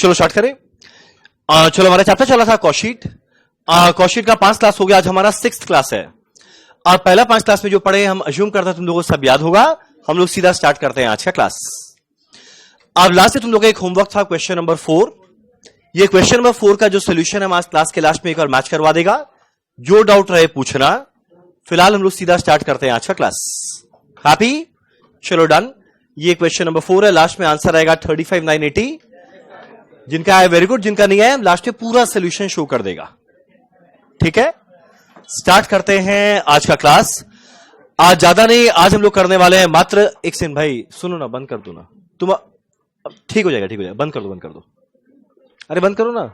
चलो स्टार्ट करें। चलो हमारा चैप्टर चला था कॉस्टशीट। कॉस्टशीट का 5 क्लास हो गया, आज हमारा 6th क्लास है। और पहला 5 क्लास में जो पढ़े हम अज्यूम करते हैं तुम लोगों को सब याद होगा। हम लोग सीधा स्टार्ट करते हैं आज का क्लास। अब लास्ट से तुम लोगों का एक होमवर्क था क्वेश्चन नंबर 4। ये क्वेश्चन नंबर 4 का जो सोल्यूशन है हम आज क्लास के लास्ट में एक बार मैच करवा देगा। जो डाउट रहे पूछना। फिलहाल हम लोग सीधा स्टार्ट करते हैं आज का क्लास। हैप्पी? चलो डन। ये क्वेश्चन नंबर 4 है, लास्ट में आंसर आएगा 35,980। जिनका है वेरी गुड, जिनका नहीं है लास्ट में पूरा सोल्यूशन शो कर देगा। ठीक है, स्टार्ट करते हैं आज का क्लास। आज ज्यादा नहीं, आज हम लोग करने वाले हैं मात्र एक सेकंड भाई सुनो ना, बंद कर दो ना तुम। ठीक हो जाएगा, ठीक हो जाएगा, बंद कर दो, बंद कर दो। अरे बंद करो ना।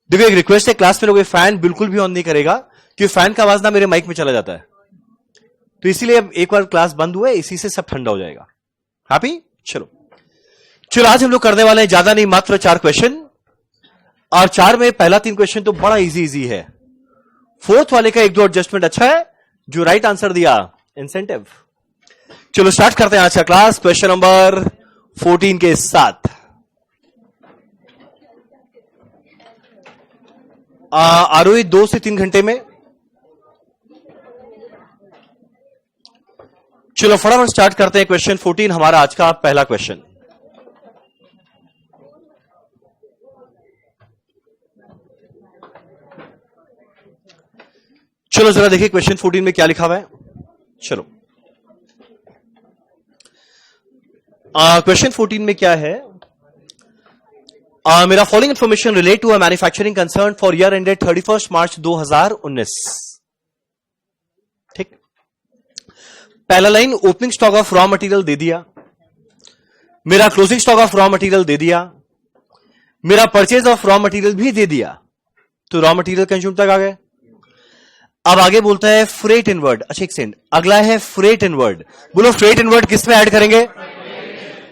देखो एक रिक्वेस्ट है, क्लास में लोग फैन बिल्कुल भी ऑन नहीं करेगा क्योंकि फैन का आवाज ना मेरे माइक में चला जाता है, तो इसीलिए एक बार क्लास बंद हुआ है, इसी से सब ठंडा हो जाएगा। हैप्पी? चलो आज हम लोग करने वाले हैं ज्यादा नहीं मात्र 4 क्वेश्चन। और 4 में पहला 3 क्वेश्चन तो बड़ा इजी है। 4th वाले का 1-2 एडजस्टमेंट अच्छा है। जो राइट आंसर दिया इंसेंटिव। चलो स्टार्ट करते हैं आज का क्लास क्वेश्चन नंबर 14 के साथ। आरोही 2 से 3 घंटे में। चलो फटाफट स्टार्ट करते हैं क्वेश्चन 14, हमारा आज का पहला क्वेश्चन। चलो जरा देखिए क्वेश्चन 14 में क्या लिखा हुआ है। चलो क्वेश्चन 14 में क्या है। मेरा following information relate to a manufacturing concern for year ended 31 March 2019। ठीक, पहला line opening stock of raw material दे दिया, मेरा closing stock of raw material दे दिया, मेरा परचेज ऑफ रॉ मटेरियल भी दे दिया, तो रॉ मटेरियल कंज्यूम तक आ गए। अब आगे बोलता है फ्रेट इनवर्ड। अच्छा एक सेकंड, अगला है फ्रेट इनवर्ड। बोलो फ्रेट इनवर्ड किस में ऐड करेंगे?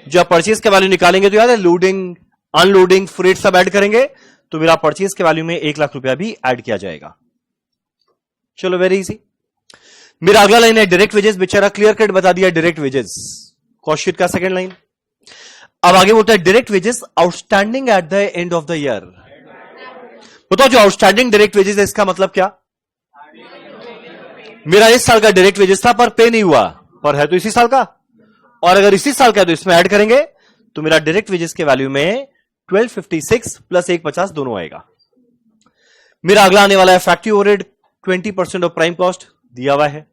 जब परचेज के वैल्यू निकालेंगे तो याद है लोडिंग अनलोडिंग फ्रेट सब ऐड करेंगे, तो मेरा परचेज के वैल्यू में 1 लाख रुपया भी ऐड किया जाएगा। चलो वेरी इजी। मेरा अगला लाइन है डायरेक्ट वेजेस। बेचारा क्लियर कट बता दिया डायरेक्ट वेजेस, कॉस्ट शीट का सेकंड लाइन। अब आगे बोलता है direct wages outstanding at the end of the year. बताओ जो आउटस्टैंडिंग डायरेक्ट वेजेस है इसका मतलब क्या? मेरा इस साल का डायरेक्ट वेजेस था पर पे नहीं हुआ, पर है तो इसी साल का, और अगर इसी साल का है तो इसमें ऐड करेंगे, तो मेरा डायरेक्ट वेजेस के वैल्यू में 1256 प्लस 150 दोनों आएगा। मेरा अगला आने वाला है factory overhead 20% of prime cost दिया हुआ है।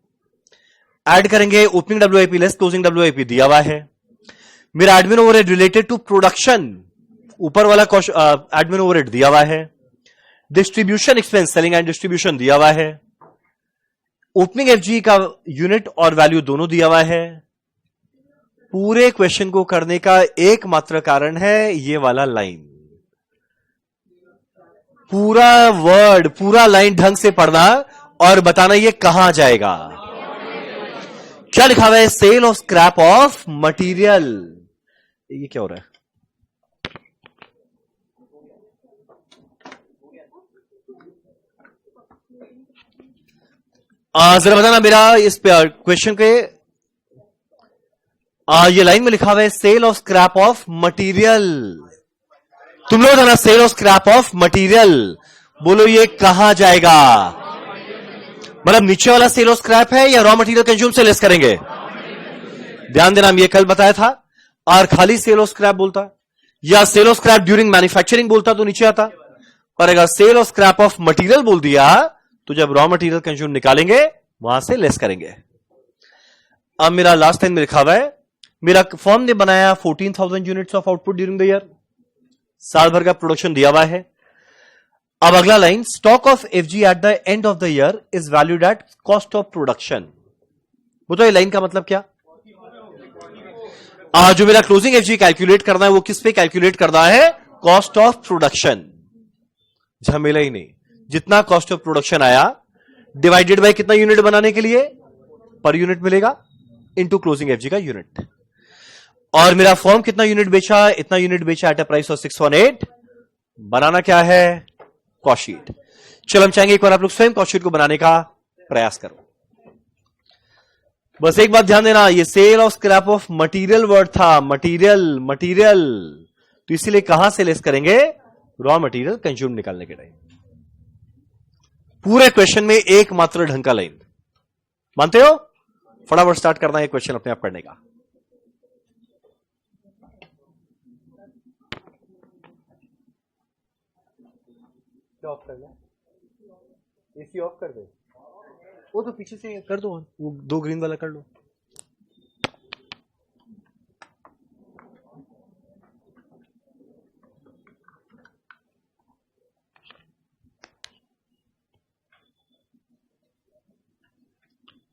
ऐड करेंगे opening WIP less closing WIP दिया हुआ है। मेरा admin overhead related to production, ऊपर वाला एडमिन ओवरहेड दिया हुआ है। Distribution expense selling and distribution दिया हुआ है। ओपनिंग एफजी का यूनिट और वैल्यू दोनों दिया हुआ है। पूरे क्वेश्चन को करने का एकमात्र कारण है ये वाला लाइन। पूरा वर्ड पूरा लाइन ढंग से पढ़ना और बताना ये कहां जाएगा। क्या लिखा हुआ है? Sale of scrap of material. ये क्या हो रहा है? जरा बताना मेरा इस क्वेश्चन के ये लाइन में लिखा हुआ है sale of scrap of material. तुम लोग बताना sale of scrap of material, बोलो ये कहां जाएगा? मतलब नीचे वाला सेल ऑफ स्क्रैप है या रॉ मटेरियल कंज्यूम से लेस करेंगे? ध्यान देना, हम ये कल बताया था। और खाली सेल ऑफ स्क्रैप बोलता या sale of scrap during manufacturing बोलता तो नीचे आता, पर अगर sale of scrap of material बोल दिया तो जब रॉ मटेरियल कंज्यूम निकालेंगे वहां से लेस करेंगे। अब मेरा लास्ट टाइम में लिखा हुआ है मेरा फर्म ने बनाया 14,000 units of output during the year, साल भर का प्रोडक्शन दिया हुआ है। अब अगला line stock of FG at the end of the year is valued at cost of production. बताओ ये लाइन का मतलब क्या? जो मेरा क्लोजिंग एफजी कैलकुलेट करना है वो किस पे कैलकुलेट करना है? Cost of production. झमेला ही नहीं, जितना कॉस्ट ऑफ प्रोडक्शन आया डिवाइडेड बाय कितना यूनिट बनाने के लिए पर यूनिट मिलेगा इनटू क्लोजिंग एफजी का यूनिट। और मेरा फर्म कितना यूनिट बेचा? इतना यूनिट बेचा एट अ प्राइस ऑफ 618। बनाना क्या है? Cost sheet. चलो हम चाहेंगे एक बार आप लोग स्वयं कॉस्ट शीट को बनाने का प्रयास करो। बस एक बात ध्यान देना, ये sale of scrap of material word था, मटेरियल। तो इसीलिए कहां से लेस करेंगे? रॉ मटेरियल कंज्यूम निकालने के टाइम। पूरे क्वेश्चन में एकमात्र ढंग का लाइन, मानते हो? फटाफट स्टार्ट करना है क्वेश्चन अपने आप करने का। ऑफ कर लो, एसी ऑफ कर दो, वो तो पीछे से कर दो, वो 2 ग्रीन वाला कर लो।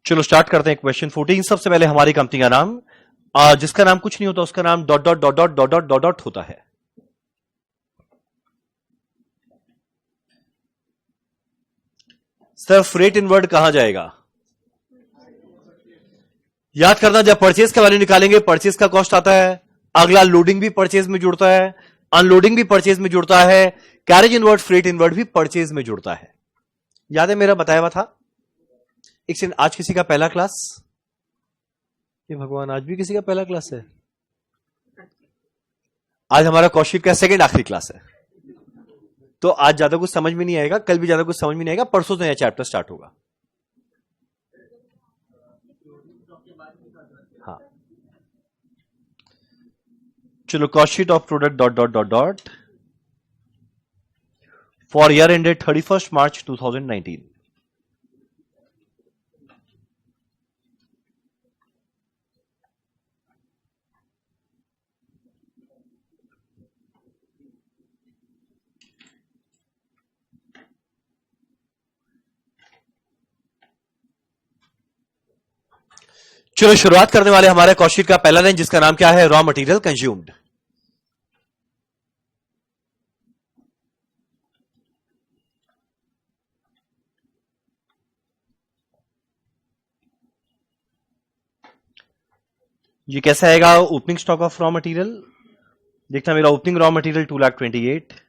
चलो स्टार्ट करते हैं क्वेश्चन 14। सबसे पहले हमारी कंपनी का नाम, जिसका नाम कुछ नहीं होता उसका नाम dot dot dot dot dot dot dot dot होता है। सर फ्रेट इनवर्ड कहां जाएगा? याद करना, जब परचेज का वैल्यू निकालेंगे परचेज का कॉस्ट आता है, अगला लोडिंग भी परचेज में जुड़ता है, अनलोडिंग भी परचेज में जुड़ता है, कैरेज इनवर्ड फ्रेट इनवर्ड भी परचेज में जुड़ता है। याद है मेरा बताया हुआ था? एक सेकंड, आज किसी का पहला क्लास? ये भगवान, आज भी किसी का पहला क्लास है? आज हमारा कौशिक का सेकंड आखिरी क्लास है, तो आज ज्यादा कुछ समझ में नहीं आएगा, कल भी ज्यादा कुछ समझ में नहीं आएगा, परसों से नया चैप्टर स्टार्ट होगा। हाँ चलो, cost sheet of product dot dot dot dot for year ended 31 March 2019। चलो शुरुआत करने वाले हमारे कॉस्ट शीट का पहला लाइन, जिसका नाम क्या है? Raw material consumed. ये कैसा आएगा? Opening stock of raw material. देखना, मेरा ओपनिंग रॉ मटेरियल 2,28,000।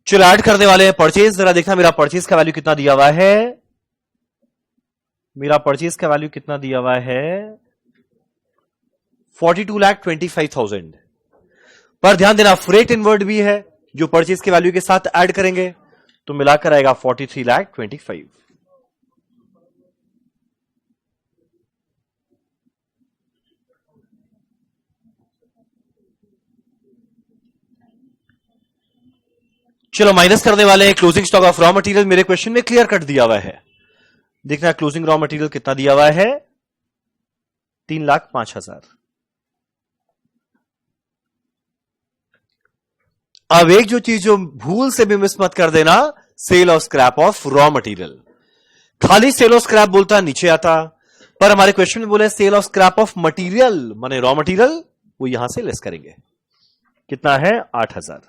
चलो ऐड करने वाले हैं परचेज। जरा देखना मेरा परचेज का वैल्यू कितना दिया हुआ है? मेरा परचेज का वैल्यू कितना दिया हुआ है? 42,25,000। पर ध्यान देना, फ्रेट इनवर्ड भी है जो परचेज के वैल्यू के साथ ऐड करेंगे, तो मिलाकर आएगा 43,25,000। चलो माइनस करने वाले हैं closing stock of raw material. मेरे क्वेश्चन में क्लियर कट दिया हुआ है, देखना क्लोजिंग रॉ मटेरियल कितना दिया हुआ है? 3,05,000। अब एक जो चीज जो भूल से भी मिस मत कर देना, सेल और स्क्रैप ऑफ रॉ मटेरियल। खाली सेल और स्क्रैप बोलता नीचे आता, पर हमारे क्वेश्चन में बोले sale of scrap of material माने रॉ मटेरियल, वो यहां से लेस करेंगे। कितना है? 8,000।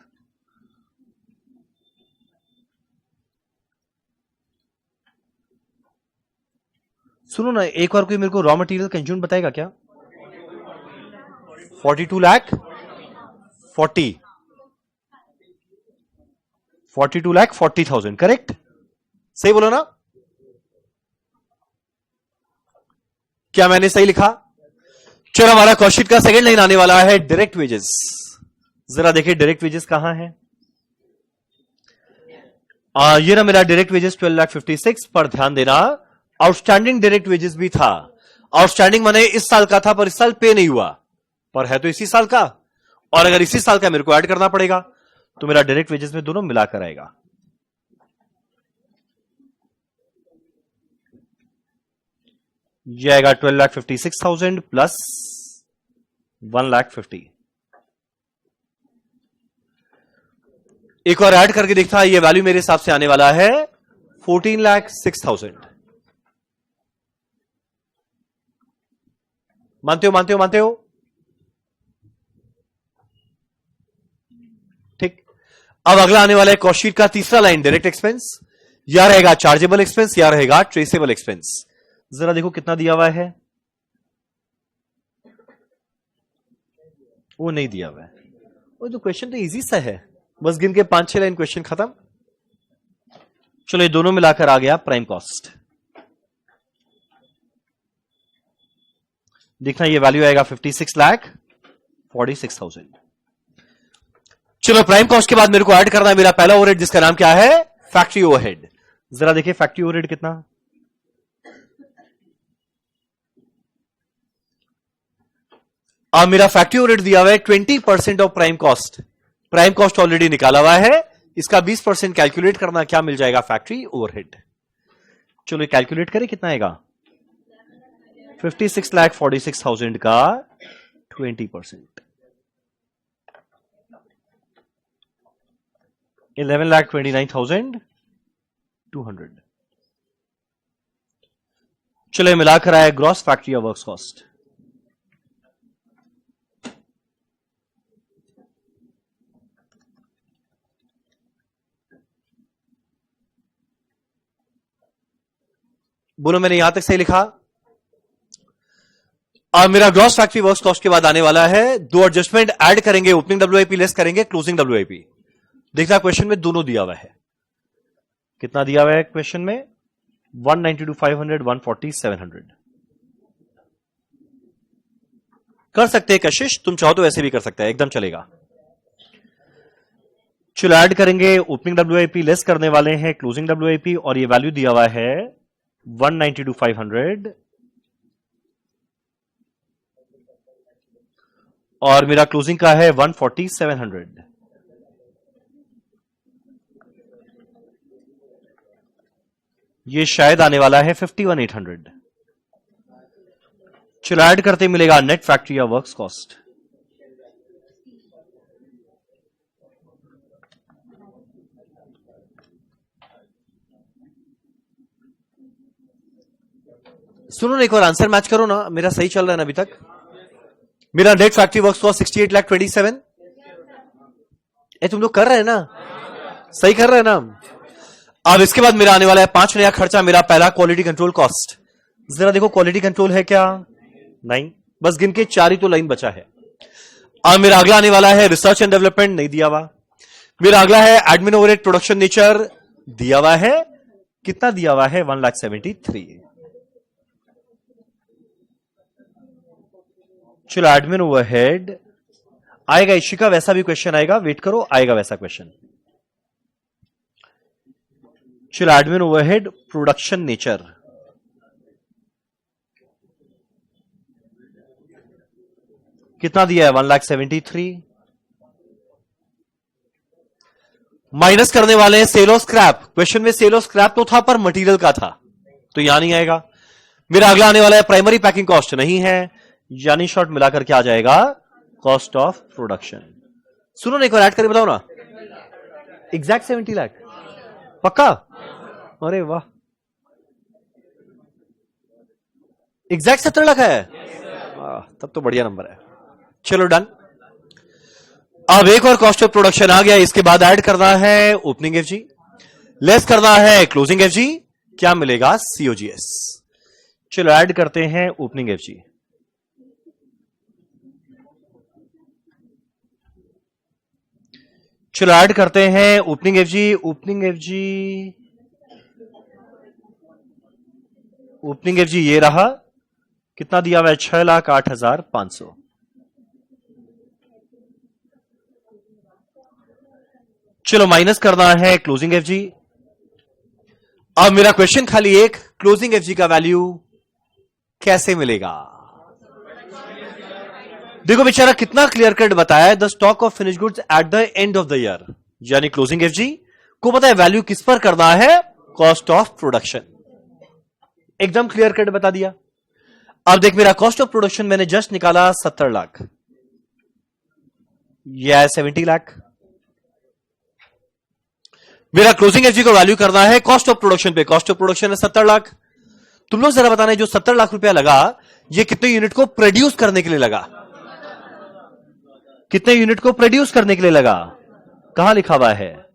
सुनो ना, एक बार कोई मेरे को रॉ मटेरियल कंज्यूम बताएगा क्या? 42,40,000 करेक्ट? सही बोलो ना? क्या मैंने सही लिखा? चलो हमारा कॉस्ट शीट का सेकंड लाइन आने वाला है डायरेक्ट वेजेस। जरा देखिए डायरेक्ट वेजेस कहां है? ये ना मेरा डायरेक्ट वेजेस 12,56,000। पर ध्यान देना, आउटस्टैंडिंग डायरेक्ट वेजेस भी था। आउटस्टैंडिंग माने इस साल का था पर इस साल पे नहीं हुआ, पर है तो इसी साल का, और अगर इसी साल का मेरे को ऐड करना पड़ेगा, तो मेरा डायरेक्ट वेजेस में दोनों मिलाकर आएगा। ये आएगा 12,56,000 प्लस 1,50,000। एक और ऐड करके देखता, ये वैल्यू मेरे हिसाब से आने वाला है 14,06,000। मानते हो? मानते हो? मानते हो? ठीक। अब अगला आने वाला है कॉस्ट शीट का तीसरा लाइन, डायरेक्ट एक्सपेंस। या रहेगा चार्जेबल एक्सपेंस या रहेगा ट्रेसेबल एक्सपेंस। जरा देखो कितना दिया हुआ है? वो नहीं दिया हुआ है। वो तो क्वेश्चन तो इजी सा है, बस गिन के 5-6 लाइन क्वेश्चन खत्म। चलो ये दोनों मिलाकर आ गया प्राइम कॉस्ट। देखना ये वैल्यू आएगा 56,46,000। चलो प्राइम कॉस्ट के बाद मेरे को ऐड करना है मेरा पहला ओवरहेड जिसका नाम क्या है, फैक्ट्री ओवरहेड। जरा देखिए फैक्ट्री ओवरहेड कितना, अब मेरा फैक्ट्री ओवरहेड दिया हुआ है 20% of prime cost. Prime cost already निकाला हुआ है, इसका 20% कैलकुलेट करना, क्या मिल जाएगा, फैक्ट्री ओवरहेड। चलो कैलकुलेट करें कितना आएगा, 56,46,000 का 20%, 11,29,200। चलो मिलाकर आया ग्रॉस फैक्ट्री या वर्क्स कॉस्ट। बोलो मैंने यहां तक सही लिखा। अब मेरा ग्रॉस फैक्ट्री वर्क्स कॉस्ट के बाद आने वाला है दो एडजस्टमेंट ऐड करेंगे, ओपनिंग डब्ल्यूआईपी लेस करेंगे क्लोजिंग डब्ल्यूआईपी। देखना क्वेश्चन में दोनों दिया हुआ है, कितना दिया हुआ है क्वेश्चन में, 192,500, 140,700। कर सकते हैं कशिश, तुम चाहो तो ऐसे भी कर सकते हैं, एकदम चलेगा। चलो ऐड करेंगे, ओपनिंग डब्ल्यूआईपी लेस करने वाले हैं क्लोजिंग डब्ल्यूआईपी, और ये वैल्यू दिया हुआ है 192,500 और मेरा क्लोजिंग का है 140,700। ये शायद आने वाला है 51,800। चलो ऐड करते मिलेगा नेट फैक्ट्री या वर्क्स कॉस्ट। सुनो ना, एक और आंसर मैच करो ना, मेरा सही चल रहा है ना अभी तक। मेरा नेट फैक्ट्री वर्क्स कॉस्ट 68,27,000। तुम लोग कर रहे हैं ना, सही कर रहे हैं ना। अब इसके बाद मेरा आने वाला है 5 नया खर्चा, मेरा पहला क्वालिटी कंट्रोल कॉस्ट। जरा देखो क्वालिटी कंट्रोल है क्या, नहीं, बस गिन के 4 ही तो लाइन बचा है। अब मेरा अगला आने वाला है रिसर्च एंड डेवलपमेंट, नहीं दिया हुआ। मेरा अगला है एडमिन ओवरहेड प्रोडक्शन नेचर, दिया हुआ है, कितना दिया हुआ है, 1,73,000। चलो एडमिन ओवरहेड आएगा, इशिका वैसा भी क्वेश्चन आएगा, वेट करो आएगा वैसा क्वेश्चन। चलो एडमिन ओवरहेड प्रोडक्शन नेचर, कितना दिया है, 1,73,000। माइनस करने वाले हैं सेल ऑफ स्क्रैप। क्वेश्चन में सेल ऑफ स्क्रैप तो था पर मटेरियल का था, तो यहां नहीं आएगा। मेरा अगला आने वाला है प्राइमरी पैकिंग कॉस्ट, नहीं है, यानी शॉर्ट मिलाकर क्या आ जाएगा, कॉस्ट ऑफ प्रोडक्शन। सुनो ना, एक बार ऐड करके बताओ ना, एग्जैक्ट 70 लाख पक्का, अरे वाह, एग्जैक्ट 70 लाख है, तब तो बढ़िया नंबर है। चलो डन। अब एक और कॉस्ट ऑफ प्रोडक्शन आ गया, इसके बाद ऐड करना है ओपनिंग एफजी, लेस करना है क्लोजिंग एफजी, क्या मिलेगा, सीओजीएस। चलो ऐड करते हैं ओपनिंग एफजी, चलो ऐड करते हैं opening FG, opening FG, opening FG ये रहा, कितना दिया हुआ है, 6,08,500। चलो माइनस करना है क्लोजिंग एफजी। अब मेरा क्वेश्चन खाली एक, क्लोजिंग एफजी का वैल्यू कैसे मिलेगा। देखो बेचारा कितना क्लियर कट बताया, the stock of finish goods at the end of the year, यानी क्लोजिंग एफजी को पता है वैल्यू किस पर करना है, कॉस्ट ऑफ प्रोडक्शन, एकदम क्लियर कट बता दिया। अब देख मेरा कॉस्ट ऑफ प्रोडक्शन मैंने जस्ट निकाला 70 लाख, यह है 70 लाख। मेरा क्लोजिंग एफजी को वैल्यू करना है कॉस्ट ऑफ प्रोडक्शन पे, कॉस्ट ऑफ प्रोडक्शन है 70 लाख। तुम लोग जरा बताना, जो 70 लाख रुपया लगा, ये कितने यूनिट को प्रोड्यूस करने के लिए लगा, कितने यूनिट को प्रोड्यूस करने के लिए लगा, कहां लिखा हुआ है,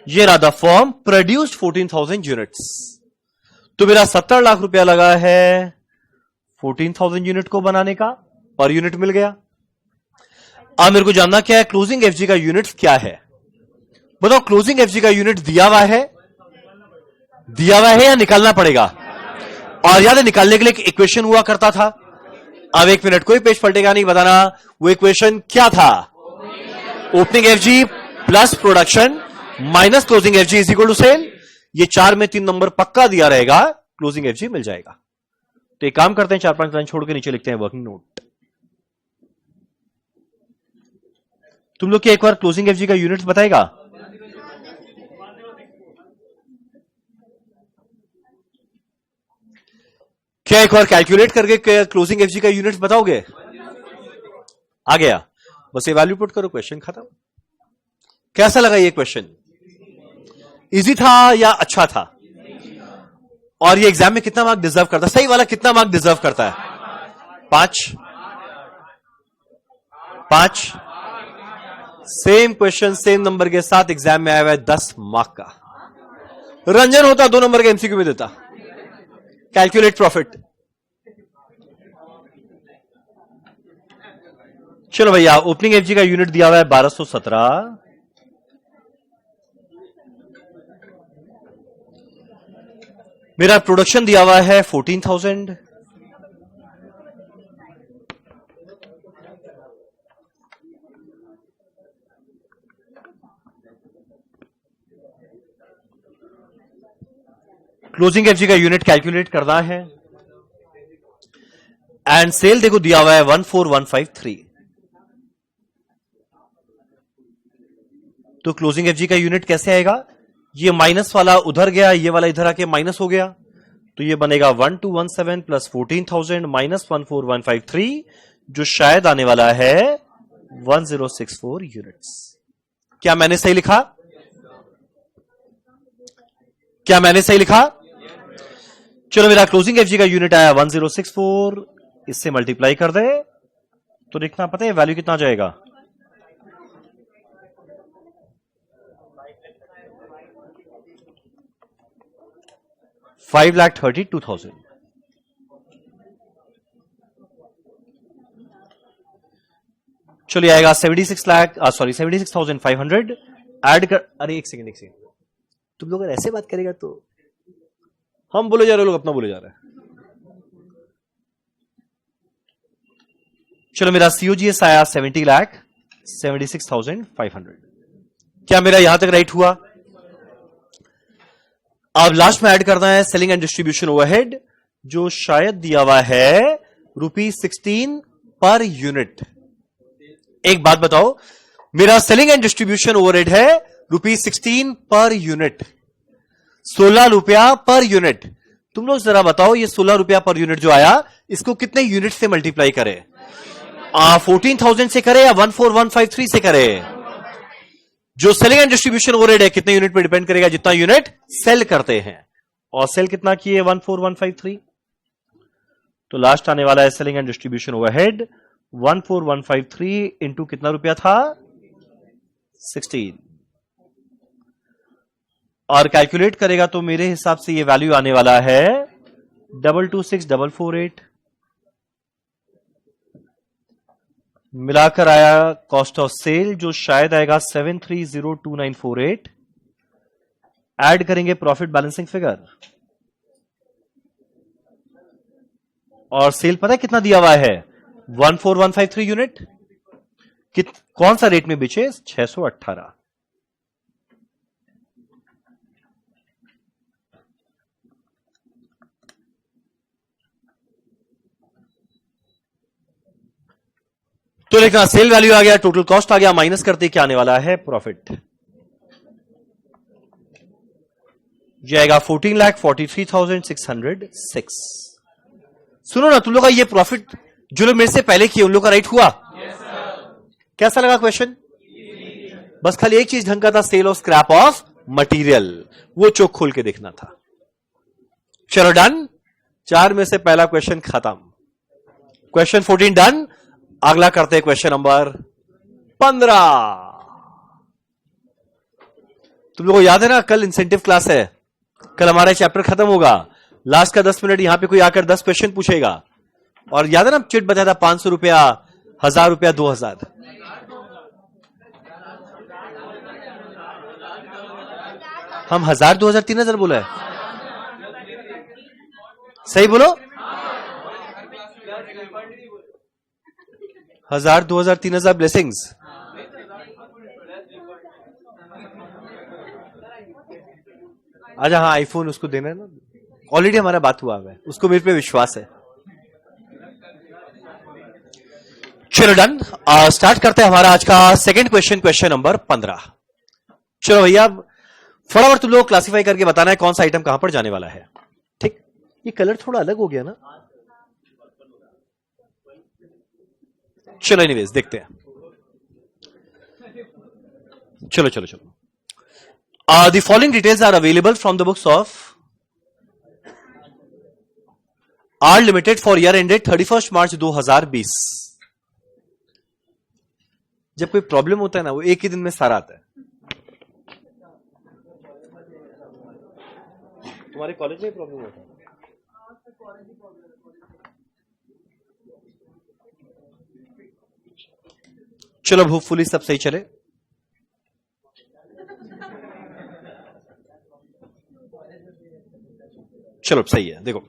ये रहा, द फर्म प्रोड्यूस्ड 14,000 यूनिट्स। तो मेरा 70 लाख रुपया लगा है 14,000 यूनिट को बनाने का, पर यूनिट मिल गया। अब मेरे को जानना क्या है, क्लोजिंग एफजी का यूनिट क्या है, बताओ। क्लोजिंग एफजी का यूनिट दिया हुआ है, दिया हुआ है या निकालना पड़ेगा, और याद है निकालने के लिए एक इक्वेशन हुआ करता था, अब 1 मिनट, कोई पेज पलटेगा नहीं, बताना वो इक्वेशन क्या था। Opening FG plus production minus closing FG is equal to sale. ये 4 में 3 नंबर पक्का दिया रहेगा, क्लोजिंग एफजी मिल जाएगा। तो एक काम करते हैं, 4-5 लाइन छोड़ के नीचे लिखते हैं वर्किंग नोट। तुम लोग क्या एक बार क्लोजिंग एफजी का यूनिट्स बताएगा? क्या एक बार कैलकुलेट करके क्लोजिंग एफजी का यूनिट्स बताओगे? आ गया, बस ये वैल्यू पुट करो, क्वेश्चन खत्म। कैसा लगा ये क्वेश्चन? इजी था या अच्छा था? और ये एग्जाम में कितना मार्क डिजर्व करता है? सही वाला कितना मार्क डिजर्व करता है? 5। सेम क्वेश्चन सेम नंबर के साथ एग्जाम में आया हुआ है 10 मार्क का। रंजन होता 2 नंबर का एमसीक्यू में देता। Calculate profit. चलो भैया, ओपनिंग एफजी का यूनिट दिया हुआ है 1217। मेरा प्रोडक्शन दिया हुआ है 14,000। क्लोजिंग एफजी का यूनिट कैलकुलेट करना है। एंड सेल देखो दिया हुआ है 14,153। तो क्लोजिंग एफजी का यूनिट कैसे आएगा? ये माइनस वाला उधर गया, ये वाला इधर आके माइनस हो गया, तो ये बनेगा 1217 प्लस 14,000 माइनस 14,153, जो शायद आने वाला है 1064 यूनिट्स। क्या मैंने सही लिखा? क्या मैंने सही लिखा? चलो, मेरा क्लोजिंग एफजी का यूनिट आया 1064, इससे मल्टीप्लाई कर दे तो लिखना पता है वैल्यू कितना आ जाएगा? $5,32,000। चलिए आएगा 76,500 ऐड कर। अरे एक सेकंड, तुम लोग अगर ऐसे बात करेगा तो हम बोले जा रहे, लोग अपना बोले जा रहे हैं। चलो, मेरा सीओजीएस आया 70,76,500। क्या मेरा यहां तक राइट हुआ? अब लास्ट में ऐड करना है सेलिंग एंड डिस्ट्रीब्यूशन ओवरहेड, जो शायद दिया हुआ है ₹16 पर यूनिट। एक बात बताओ, मेरा सेलिंग एंड डिस्ट्रीब्यूशन ओवरहेड है ₹16 पर यूनिट, 16 रुपया पर यूनिट। तुम लोग जरा बताओ, ये 16 रुपया पर यूनिट जो आया, इसको कितने यूनिट से मल्टीप्लाई करे? 14,000 से करे या 14,153 से करे? जो सेलिंग एंड डिस्ट्रीब्यूशन ओवरहेड है कितने यूनिट पे डिपेंड करेगा? जितना यूनिट सेल करते हैं। और सेल कितना किए? 14,153। तो लास्ट आने वाला है selling and distribution overhead 14,153 into कितना रुपया था? 16। और कैलकुलेट करेगा तो मेरे हिसाब से ये वैल्यू आने वाला है 226,448। मिलाकर आया कॉस्ट ऑफ सेल, जो शायद आएगा 73,02948। ऐड करेंगे प्रॉफिट बैलेंसिंग फिगर, और सेल पता है कितना दिया हुआ है? 14,153 यूनिट। कौन सा रेट में बेचे? 618। तो लिखना सेल वैल्यू आ गया, टोटल कॉस्ट आ गया, माइनस करते क्या आने वाला है? प्रॉफिट जाएगा 14,43,606। सुनो ना तुम लोग का ये प्रॉफिट जो लोग मेरे से पहले किए उन लोग का राइट हुआ? कैसा लगा क्वेश्चन? बस खाली एक चीज ढंग का था, sale of scrap of material, वो चोक खोल के देखना था। चलो डन, 4 में से पहला क्वेश्चन खत्म। Question 14 done. अगला करते हैं क्वेश्चन नंबर 15। तुम लोगों को याद है ना, कल इंसेंटिव क्लास है, कल हमारा चैप्टर खत्म होगा। लास्ट का 10 मिनट यहां पे कोई आकर 10 क्वेश्चन पूछेगा। और याद है ना चिट बताया था 500 रुपया, 1000 रुपया, 2000। हम 1000, 2000, 3000 बोला है, सही बोलो। 1000, 2000, 3000 ब्लेसिंग्स। अच्छा हाँ, आईफोन उसको देना है ना, ऑलरेडी हमारा बात हुआ है, उसको मेरे पे विश्वास है। चलो डन, स्टार्ट करते हैं हमारा आज का सेकंड क्वेश्चन, क्वेश्चन नंबर 15। चलो भैया फटाफट तुम लोग क्लासिफाई करके बताना है कौन सा आइटम कहां पर जाने वाला है। ठीक, ये कलर थोड़ा अलग हो गया ना। चलो एनीवेज देखते हैं। चलो चलो चलो, the following details are available from the books of R limited for year ended 31 March 2020। जब कोई प्रॉब्लम होता है ना, वो एक ही दिन में सारा आता है। तुम्हारे कॉलेज में प्रॉब्लम होता है? चलो होपफुली सब सही चले। चलो सही है, देखो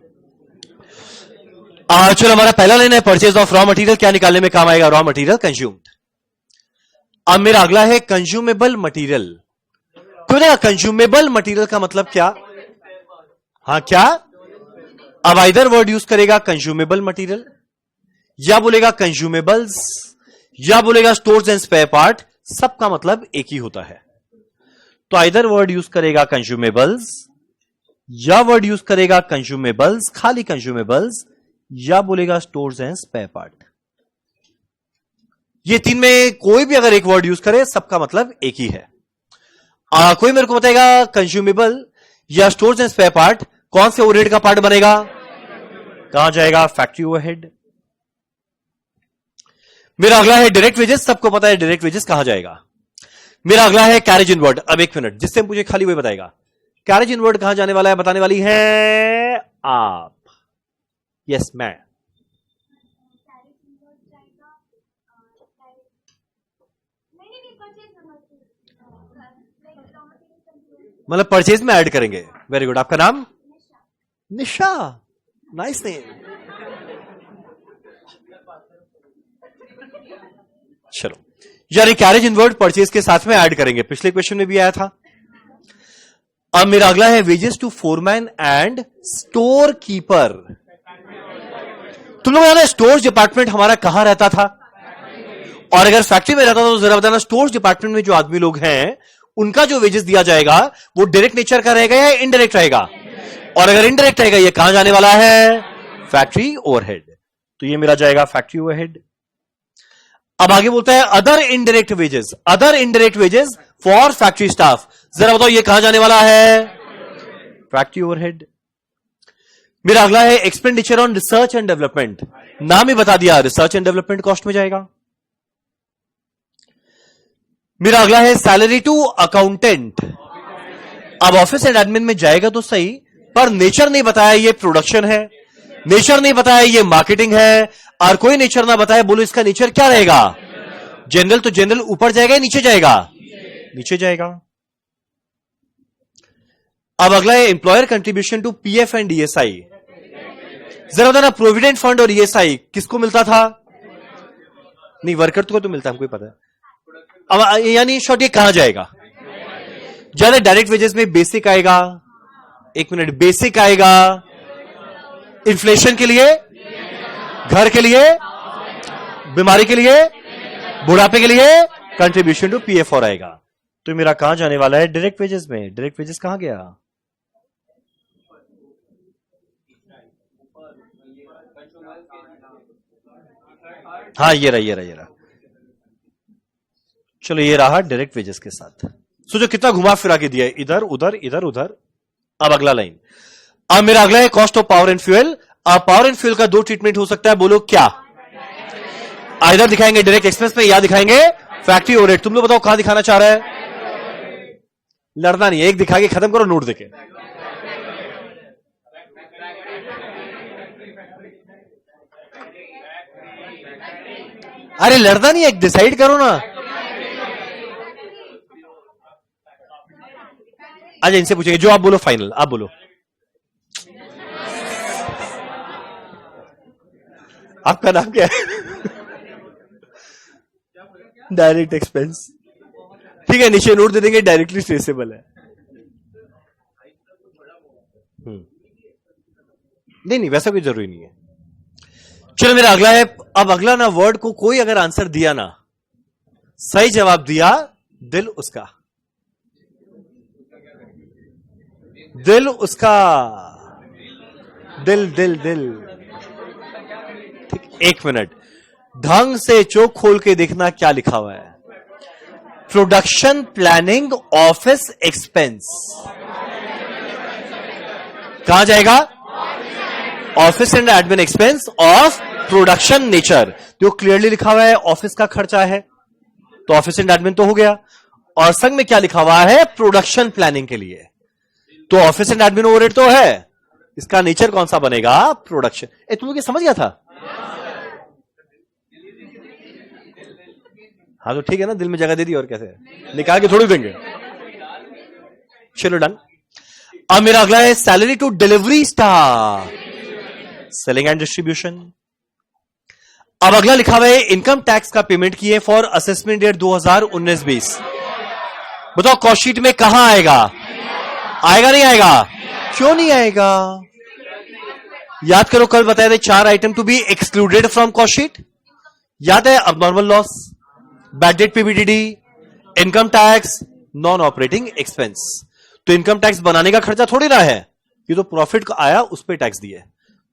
चलो हमारा पहला लाइन है परचेज ऑफ रॉ मटेरियल। क्या निकालने में काम आएगा? Raw material consumed. अब मेरा अगला है कंज्यूमेबल मटेरियल। तो देखा कंज्यूमेबल मटेरियल का मतलब क्या? हाँ क्या? अब आइदर वर्ड यूज करेगा कंज्यूमेबल मटेरियल, या बोलेगा कंज्यूमेबल्स, या बोलेगा स्टोर्स एंड स्पेयर पार्ट। सबका मतलब एक ही होता है। तो आइदर वर्ड यूज करेगा कंज्यूमेबल्स, या वर्ड यूज करेगा कंज्यूमेबल्स, खाली कंज्यूमेबल्स, या बोलेगा स्टोर्स एंड स्पेयर पार्ट। ये तीन में कोई भी अगर एक वर्ड यूज करे, सबका मतलब एक ही है। कोई मेरे को बताएगा कंज्यूमेबल या स्टोर्स एंड स्पेयर पार्ट कौन से ओवरहेड का पार्ट बनेगा? कहां जाएगा? Factory overhead. मेरा अगला है डायरेक्ट वेजेस। सबको पता है डायरेक्ट वेजेस कहां जाएगा। मेरा अगला है कैरेज इनवर्ड। अब एक मिनट, जिससे मुझे खाली वही बताएगा कैरेज इनवर्ड कहां जाने वाला है। बताने वाली है आप। यस मैं। मतलब परचेज में ऐड करेंगे। Very good. आपका नाम? निशा। Nice name. चलो, यानी कैरेज इनवर्ड परचेज के साथ में ऐड करेंगे। पिछले क्वेश्चन में भी आया था। अब मेरा अगला है wages to foreman and store keeper. तुम लोग याद है स्टोर्स डिपार्टमेंट हमारा कहां रहता था? और अगर फैक्ट्री में रहता था तो जरा बताना, स्टोर्स डिपार्टमेंट में जो आदमी लोग हैं उनका जो वेजेस दिया जाएगा वो डायरेक्ट नेचर का रहेगा या इनडायरेक्ट रहेगा? और अगर इनडायरेक्ट रहेगा, ये कहां जाने वाला है? Factory overhead. तो ये मेरा जाएगा फैक्ट्री ओवरहेड। अब आगे बोलता है other indirect wages. Other indirect wages for factory staff. जरा बताओ ये कहां जाने वाला है? Factory overhead. मेरा अगला है expenditure on research and development. नाम ही बता दिया, रिसर्च एंड डेवलपमेंट कॉस्ट में जाएगा। मेरा अगला है सैलरी टू अकाउंटेंट। अब ऑफिस एंड एडमिन में जाएगा तो सही, पर नेचर नहीं बताया ये प्रोडक्शन है, नेचर नहीं बताया ये मार्केटिंग है, और कोई नेचर ना बताया। बोलो इसका नेचर क्या रहेगा? जनरल। तो जनरल ऊपर जाएगा या नीचे जाएगा? नीचे जाएगा। अब अगला है employer contribution to PF and ESI. जरा बताना प्रोविडेंट फंड और ईएसआई किसको मिलता था? नहीं, वर्कर को तो मिलता है, हमको पता है। अब यानी शॉर्ट ये कहां जाएगा? ज्यादा डायरेक्ट वेजेस में बेसिक आएगा। एक मिनट, बेसिक आएगा इन्फ्लेशन के लिए, घर के लिए, बीमारी के लिए, बुढ़ापे के लिए, कंट्रीब्यूशन टू पीएफ और आएगा। तो मेरा कहां जाने वाला है? डायरेक्ट वेजेस में। डायरेक्ट वेजेस कहां गया? हाँ ये रहा, ये रहा, ये रहा। चलो ये रहा डायरेक्ट वेजेस के साथ। सोचो कितना घुमा फिरा के दिया है, इधर उधर इधर उधर। अब अगला लाइन। अब मेरा अगला है cost of power and fuel. अब पावर एंड फ्यूल का दो ट्रीटमेंट हो सकता है। बोलो क्या? इधर दिखाएंगे डायरेक्ट एक्सपेंस में, या दिखाएंगे फैक्ट्री ओवरहेड। तुम लोग बताओ कहां दिखाना चाह रहा है? लड़ना नहीं है, एक दिखा के खत्म करो, नोट देके। अरे लड़ना नहीं है, एक डिसाइड करो ना। अच्छा इनसे पूछेंगे, जो आप बोलो फाइनल, आप बोलो। आपका नाम क्या है? डायरेक्ट एक्सपेंस, ठीक है, नीचे नोट दे देंगे डायरेक्टली ट्रेसेबल है। नहीं नहीं, वैसा कोई जरूरी नहीं है। चलो मेरा अगला है, अब अगला ना वर्ड को कोई अगर आंसर दिया ना, सही जवाब दिया, दिल उसका, दिल उसका, दिल दिल दिल, ठीक, 1 मिनट, ढंग से चोक खोल के देखना क्या लिखा हुआ है। प्रोडक्शन प्लानिंग ऑफिस एक्सपेंस, कहां जाएगा? Office and admin expense of production nature. जो क्लियरली लिखा हुआ है ऑफिस का खर्चा है, तो ऑफिस एंड एडमिन तो हो गया, और संग में क्या लिखा हुआ है? प्रोडक्शन प्लानिंग के लिए, तो ऑफिस एंड एडमिन ओवरहेड तो है, इसका नेचर कौन सा बनेगा? प्रोडक्शन। तुम लोग ये समझ गया था? हाँ तो ठीक है ना, दिल में जगह दे दी, और कैसे निकाल के थोड़ी देंगे। चलो डन। अब मेरा अगला है salary to delivery staff, selling and distribution. अब अगला लिखा हुआ है इनकम टैक्स का पेमेंट किए फॉर असेसमेंट ईयर 2019-20। बताओ कॉस्ट शीट में कहां आएगा? आएगा नहीं आएगा? क्यों नहीं आएगा? याद करो, कल बताए थे 4 item to be excluded from cost sheet. याद है? Abnormal loss, bad debt PBDD, income tax, non operating expense. तो इनकम टैक्स बनाने का खर्चा थोड़ी ना है, ये तो प्रॉफिट का आया उस पर टैक्स दिए,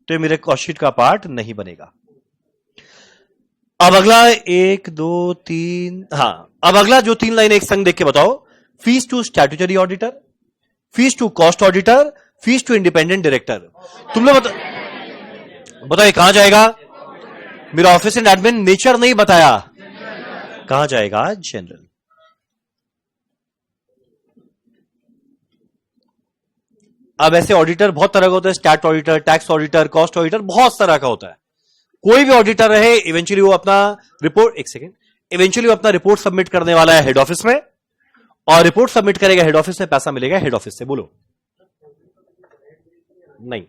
तो ये मेरे कॉस्ट शीट का पार्ट नहीं बनेगा। अब अगला 1 2 3, हां, अब अगला जो 3 लाइन एक संग देख के बताओ। Fees to statutory auditor, fees to cost auditor, fees to independent director. तुम लोग बताओ ये कहां जाएगा? मेरा ऑफिस एंड एडमिन नेचर नहीं बताया, कहां जाएगा? जनरल। अब ऐसे ऑडिटर बहुत तरह का होता है, stat auditor, tax auditor, cost auditor, बहुत तरह का होता है। कोई भी ऑडिटर रहे, इवेंचुअली वो अपना रिपोर्ट, एक सेकेंड, इवेंचुअली वो अपना रिपोर्ट सबमिट करने वाला है हेड ऑफिस में, और रिपोर्ट सबमिट करेगा हेड ऑफिस में, पैसा मिलेगा हेड ऑफिस से। बोलो नहीं,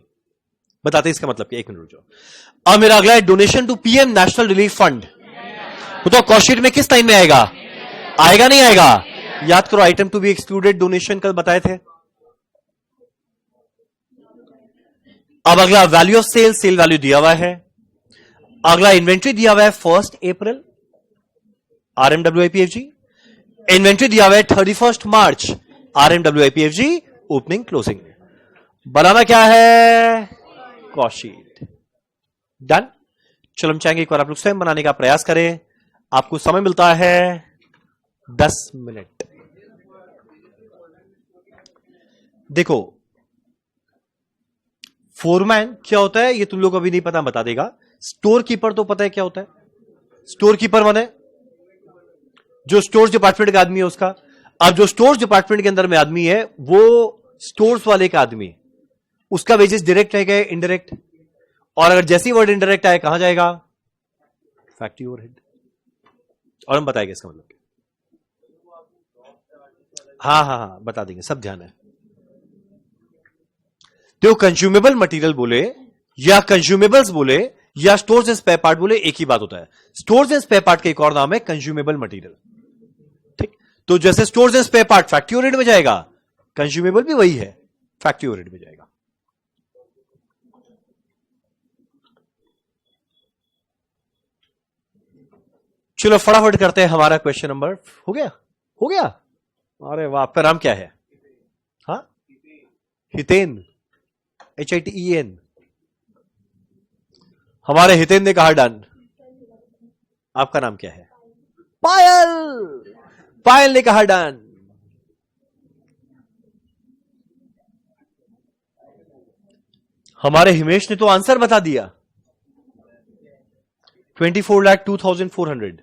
बताते इसका मतलब क्या? 1 मिनट रुक जाओ। अब मेरा अगला है donation to PM national relief fund. तो कॉस्ट शीट में किस टाइम में आएगा? आएगा नहीं आएगा? याद करो, item to be excluded donation कल बताए थे। अब अगला value of sale, sale value दिया हुआ है। अगला इन्वेंट्री दिया हुआ है 1 अप्रैल, RMWIPFG। इन्वेंट्री दिया हुआ है 31 मार्च, RMWIPFG, ओपनिंग क्लोजिंग। बनाना क्या है? Cost sheet. डन। चलो हम चाहेंगे एक बार आप लोग स्वयं बनाने का प्रयास करें। आपको समय मिलता है 10 मिनट। देखो, फोरमैन क्या होता है ये तुम लोग को अभी नहीं पता, बता देगा। स्टोर कीपर तो पता है क्या होता है? स्टोर कीपर माने जो स्टोर डिपार्टमेंट का आदमी है उसका। अब जो स्टोर डिपार्टमेंट के अंदर में आदमी है वो स्टोर्स वाले का आदमी, उसका वेजेस डायरेक्ट है क्या इनडायरेक्ट? और अगर जैसी वर्ड इनडायरेक्ट आए कहां जाएगा? Factory overhead. और हम बताएंगे इसका मतलब। हाँ बता देंगे, सब ध्यान है। तो कंज्यूमेबल मटेरियल बोले या कंज्यूमेबल्स बोले या स्टोर्स एंड स्पेयर पार्ट बोले, एक ही बात होता है। स्टोर्स एंड स्पेयर पार्ट का एक और नाम है कंज्यूमेबल मटेरियल। ठीक, तो जैसे stores and spare part factory overhead में जाएगा, कंज्यूमेबल भी वही है, फैक्ट्री ओवरहेड में जाएगा। चलो फटाफट करते हैं, हमारा क्वेश्चन नंबर हो गया। हो गया? अरे वाह, आपका नाम क्या है? हाँ, हितेन, HITEN। हमारे हितेन ने कहा डन। आपका नाम क्या है? पायल। पायल ने कहा डन। हमारे हिमेश ने तो आंसर बता दिया, 24,02,400।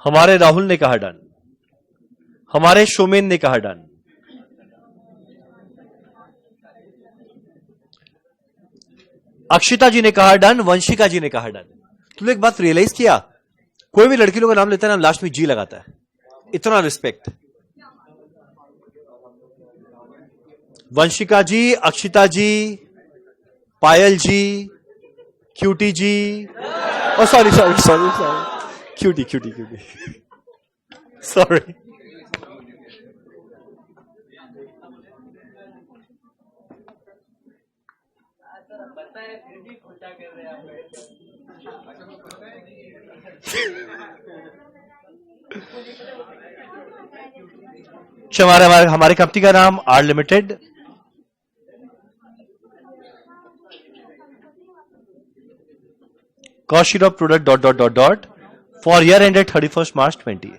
हमारे राहुल ने कहा डन। हमारे शोमेन ने कहा डन। अक्षिता जी ने कहा डन। वंशिका जी ने कहा डन। तुमने एक बात रियलाइज किया, कोई भी लड़की लोग का नाम लेता है ना, लास्ट में जी लगाता है। इतना respect. Vanshika ji, Akshita ji, Payal ji, cutie ji, oh sorry sorry sorry sorry, cutie cutie cutie, sorry. हमारे हमारे कंपनी का नाम R limited. Cost sheet of product dot dot dot dot for year ended 31 March 20।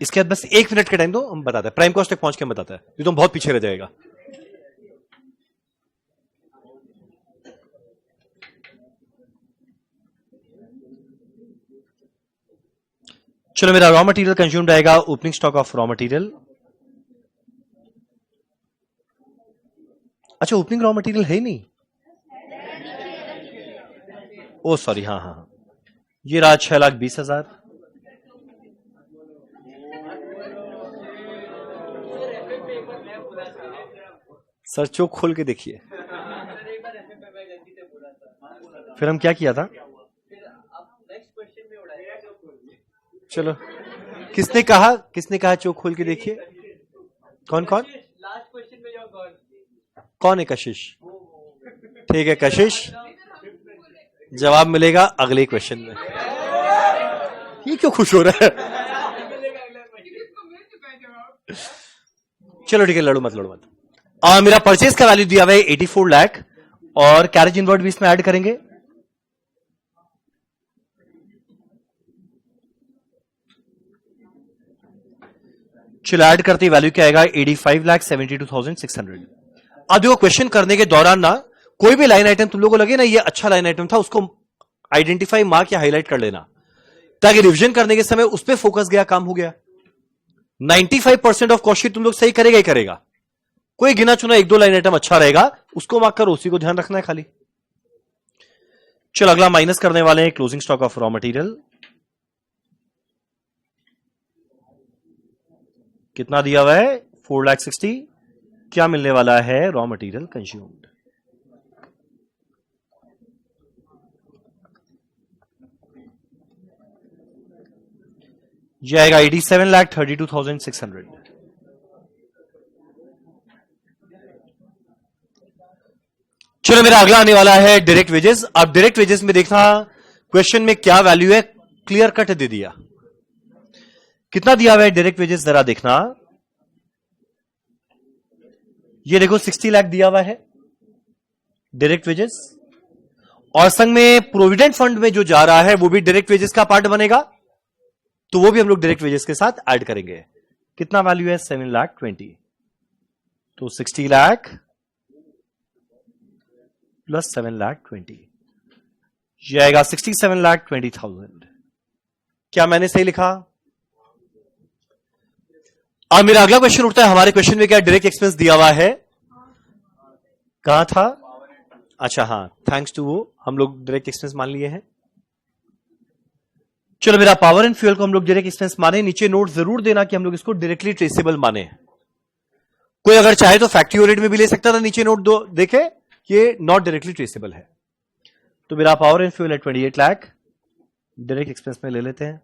इसके बाद बस 1 मिनट का टाइम दो, हम बताते हैं, प्राइम कॉस्ट तक पहुंच के हम बताते हैं, ये तो बहुत पीछे रह जाएगा। चलो, मेरा रॉ मटेरियल कंज्यूम्ड आएगा, opening stock of raw material. अच्छा, ओपनिंग रॉ मटेरियल है ही नहीं, ओ सॉरी, हाँ हाँ, ये रहा 6,20,000। सर चोक खोल के देखिए, फिर हम क्या किया था। चलो, किसने कहा चोक खोल के देखिए, कौन कौन, कौन है कशिश? ठीक है कशिश, जवाब मिलेगा अगले क्वेश्चन में। ये क्यों खुश हो रहा है? चलो ठीक है, लड़ो मत लड़ो मत। मेरा परचेज का वैल्यू दिया हुआ है 84 लाख और कैरेज इनवर्ड भी इसमें ऐड करेंगे। चलो ऐड करते ही वैल्यू क्या आएगा, 85,72,600। अब देखो, क्वेश्चन करने के दौरान ना कोई भी लाइन आइटम तुम लोगों को लगे ना ये अच्छा लाइन आइटम था, उसको आइडेंटिफाई मार्क या हाईलाइट कर लेना, ताकि रिवीजन करने के समय उस पर फोकस गया, काम हो गया। 95% ऑफ क्वेश्चन तुम लोग सही करेगा ही करेगा, कोई गिना चुना 1-2 लाइन आइटम अच्छा रहेगा, उसको मार्क करो, उसी को ध्यान रखना है खाली। चलो अगला माइनस करने वाले हैं closing stock of raw material. कितना दिया हुआ है, 4,60,000। क्या मिलने वाला है, रॉ मटेरियल कंज्यूम्ड। यह आएगा 87,32,600। चलो मेरा अगला आने वाला है डायरेक्ट वेजेस। अब डायरेक्ट वेजेस में देखना क्वेश्चन में क्या वैल्यू है, क्लियर कट दे दिया। कितना दिया हुआ है डायरेक्ट वेजेस, जरा देखना। ये देखो 60 लाख दिया हुआ है डायरेक्ट वेजेस, और संग में प्रोविडेंट फंड में जो जा रहा है वो भी डायरेक्ट वेजेस का पार्ट बनेगा, तो वो भी हम लोग डायरेक्ट वेजेस के साथ ऐड करेंगे। कितना वैल्यू है, 7,20,000। तो 60 लाख प्लस 7,20,000, यह आएगा 67,20,000। क्या मैंने सही लिखा? अब मेरा अगला क्वेश्चन उठता है, हमारे क्वेश्चन में क्या डायरेक्ट एक्सपेंस दिया हुआ है, कहां था? अच्छा हाँ, थैंक्स टू वो हम लोग डायरेक्ट एक्सपेंस मान लिए हैं। चलो मेरा पावर एंड फ्यूल को हम लोग डायरेक्ट एक्सपेंस माने, नीचे नोट जरूर देना कि हम लोग इसको डायरेक्टली ट्रेसेबल माने। कोई अगर चाहे तो फैक्ट्री ओवरहेड में भी ले सकता था, नीचे नोट दो देखे, ये नॉट डायरेक्टली ट्रेसेबल है। तो मेरा पावर एंड फ्यूल है 28 लाख, डायरेक्ट एक्सपेंस में ले लेते हैं।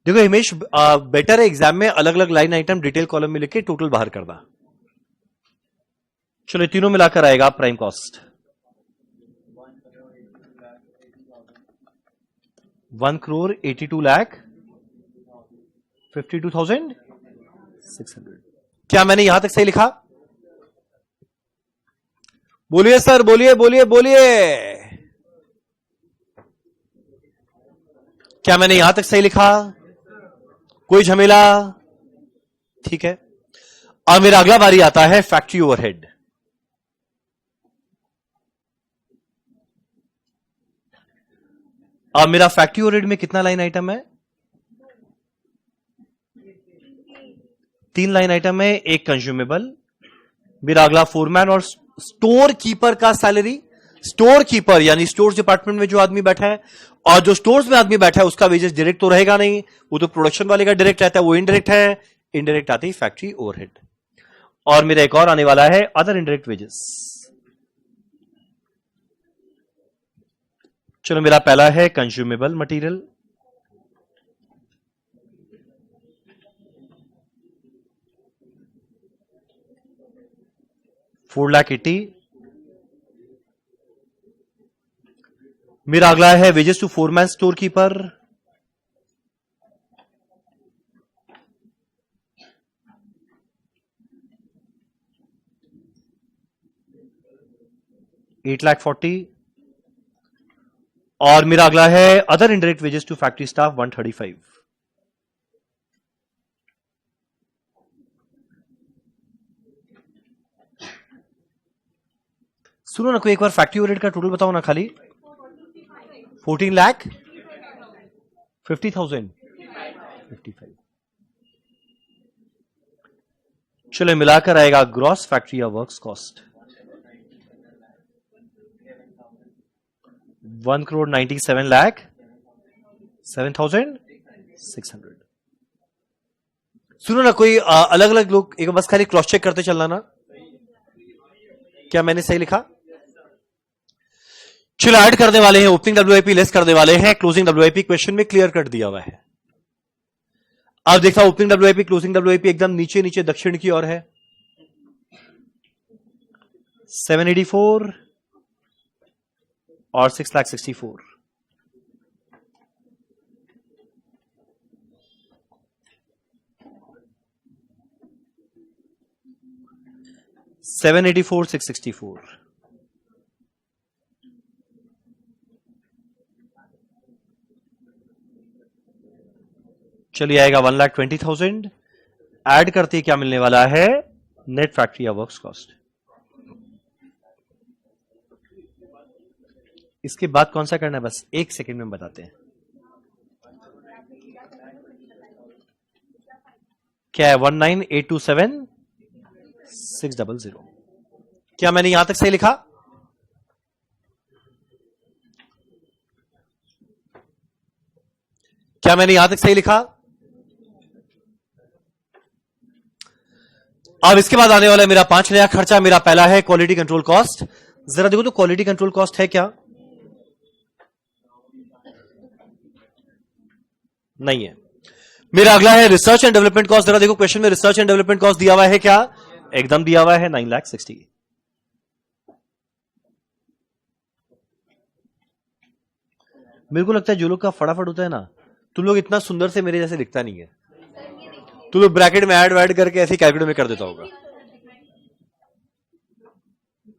देखो हिमेश, बेटर है एग्जाम में अलग अलग लाइन आइटम डिटेल कॉलम में लिख के टोटल बाहर करना। चलो तीनों मिलाकर आएगा प्राइम कॉस्ट 1,82,52,600। क्या मैंने यहां तक सही लिखा? बोलिए सर, बोलिए बोलिए बोलिए, क्या मैंने यहां तक सही लिखा? कोई झमेला? ठीक है। अब मेरा अगला बारी आता है फैक्ट्री ओवरहेड। अब मेरा फैक्ट्री ओवरहेड में कितना लाइन आइटम है? 3 लाइन आइटम है, एक कंज्यूमेबल। मेरा अगला फोरमैन और स्टोर कीपर का सैलरी। स्टोर कीपर यानी स्टोर्स डिपार्टमेंट में जो आदमी बैठा है, और जो स्टोर्स में आदमी बैठा है उसका वेजेस डायरेक्ट तो रहेगा नहीं, वो तो प्रोडक्शन वाले का डायरेक्ट रहता है, वो इनडायरेक्ट है। इनडायरेक्ट आती है फैक्ट्री ओवरहेड। और मेरा एक और आने वाला है अदर इनडायरेक्ट वेजेस। चलो, मेरा पहला है कंज्यूमेबल मटेरियल। $4,80,000। मेरा अगला है wages to foreman store keeper. $8,40,000। और मेरा अगला है other indirect wages to factory staff 135। सुनो ना, कोई एक बार फैक्ट्री ओवरहेड का टोटल बताओ ना खाली। 14,50,000। 55। चलो, मिलाकर आएगा ग्रॉस फैक्ट्री या वर्क्स कॉस्ट 1,97,07,600। सुनो ना, कोई अलग अलग लोग एक बस खाली क्रॉस चेक करते चलना ना, क्या मैंने सही लिखा? चलो, ऐड करने वाले हैं ओपनिंग डब्ल्यूआईपी, लेस करने वाले हैं क्लोजिंग डब्ल्यूआईपी। क्वेश्चन में क्लियर कट दिया हुआ है। अब देखा, ओपनिंग डब्ल्यूआईपी क्लोजिंग डब्ल्यूआईपी एकदम नीचे नीचे दक्षिण की ओर है। 784 और 6,64। $784, $664। चलिए, आएगा 1,20,000। ऐड करते क्या मिलने वाला है? नेट फैक्ट्री या वर्क्स कॉस्ट। इसके बाद कौन सा करना है, बस एक सेकंड में बताते हैं। क्या है? 19,827,600। क्या मैंने यहां तक सही लिखा? क्या मैंने यहां तक सही लिखा? अब इसके बाद आने वाला है मेरा 5 नया खर्चा। मेरा पहला है क्वालिटी कंट्रोल कॉस्ट। जरा देखो तो क्वालिटी कंट्रोल कॉस्ट है क्या? नहीं है। मेरा अगला है रिसर्च एंड डेवलपमेंट कॉस्ट। जरा देखो क्वेश्चन में रिसर्च एंड डेवलपमेंट कॉस्ट दिया हुआ है क्या? एकदम दिया हुआ है, 9,60,000। मेरे को लगता है जो लोग का फटाफट होता है ना, तुम लोग इतना सुंदर से मेरे जैसे दिखता नहीं है। तुम लोग ब्रैकेट में ऐड वैड करके ऐसे कैलकुलेटर में कर देता होगा।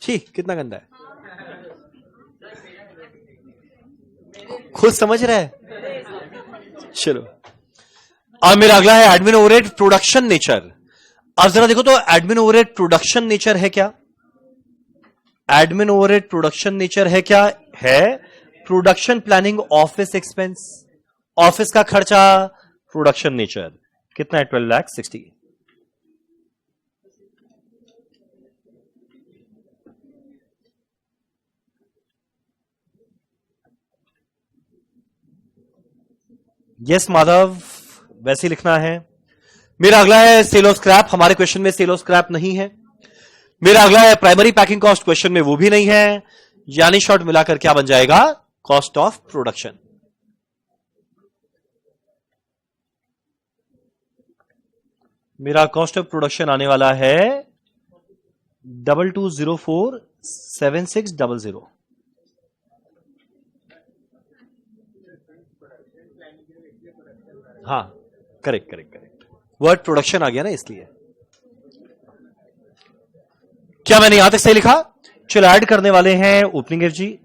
ठीक, कितना गंदा है, खुद समझ रहा है। चलो, अब मेरा अगला है एडमिन ओवरहेड प्रोडक्शन नेचर। अब जरा देखो तो एडमिन ओवरहेड प्रोडक्शन नेचर है क्या? एडमिन ओवरहेड प्रोडक्शन नेचर है क्या? है। Production planning office expense, office का खर्चा, प्रोडक्शन नेचर कितना है? 12,60,000। यस माधव, वैसे ही लिखना है। मेरा अगला है सेल ऑफ स्क्रैप। हमारे क्वेश्चन में सेल ऑफ स्क्रैप नहीं है। मेरा अगला है प्राइमरी पैकिंग कॉस्ट। क्वेश्चन में वो भी नहीं है। यानी शॉर्ट मिलाकर क्या बन जाएगा? Cost of production. मेरा कॉस्ट ऑफ प्रोडक्शन आने वाला है 2204,7600। हाँ, correct correct correct, word production आ गया ना इसलिए। क्या मैंने यहां तक सही लिखा? चलो, ऐड करने वाले हैं ओपनिंग एफजी,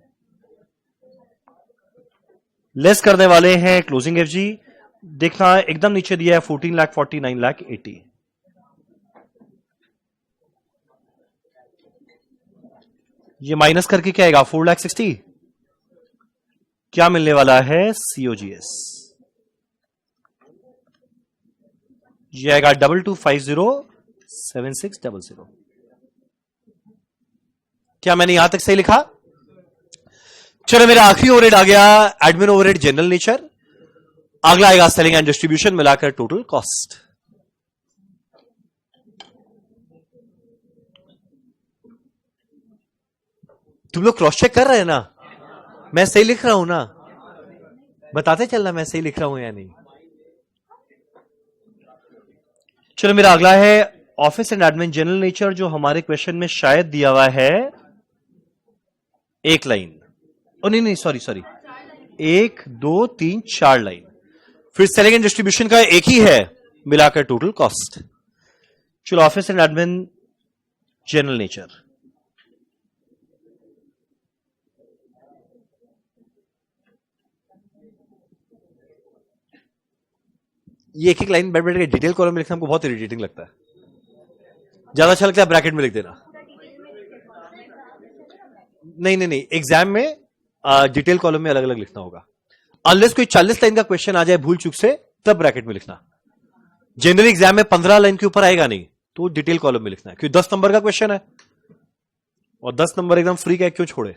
लेस करने वाले हैं क्लोजिंग एफजी। देखना एकदम नीचे दिया है 14,40,000, 9,80,000। ये माइनस करके क्या आएगा? 4,60,000। क्या मिलने वाला है? COGS। ये आएगा 22507600। क्या मैंने यहां तक सही लिखा? चलो, मेरा आखिरी ओवरहेड आ गया एडमिन ओवरहेड जनरल नेचर। अगला आएगा सेलिंग एंड डिस्ट्रीब्यूशन मिलाकर टोटल कॉस्ट। तुम लोग क्रॉस चेक कर रहे हैं ना? मैं सही लिख रहा हूं ना? बताते चलना मैं सही लिख रहा हूं या नहीं। चलो, मेरा अगला है office and admin general nature, जो हमारे क्वेश्चन में शायद दिया हुआ है एक लाइन। ओ नहीं, सॉरी, 1 2 3 4 लाइन। फिर सेलिंग एंड डिस्ट्रीब्यूशन का एक ही है मिलाकर टोटल कॉस्ट। चलो, office and admin general nature. ये एक लाइन बैठ बैठ के डिटेल कॉलम में लिखना हमको बहुत इरिटेटिंग लगता है। ज्यादा अच्छा लगता है ब्रैकेट में लिख देना। नहीं, एग्जाम में डिटेल कॉलम में अलग अलग लिखना होगा। अनलेस कोई 40 लाइन का क्वेश्चन आ जाए भूल चूक से, तब ब्रैकेट में लिखना। जनरली एग्जाम में 15 लाइन के ऊपर आएगा नहीं, तो डिटेल कॉलम में लिखना है, क्योंकि 10 नंबर का क्वेश्चन है और 10 नंबर एकदम फ्री का, क्यों छोड़े।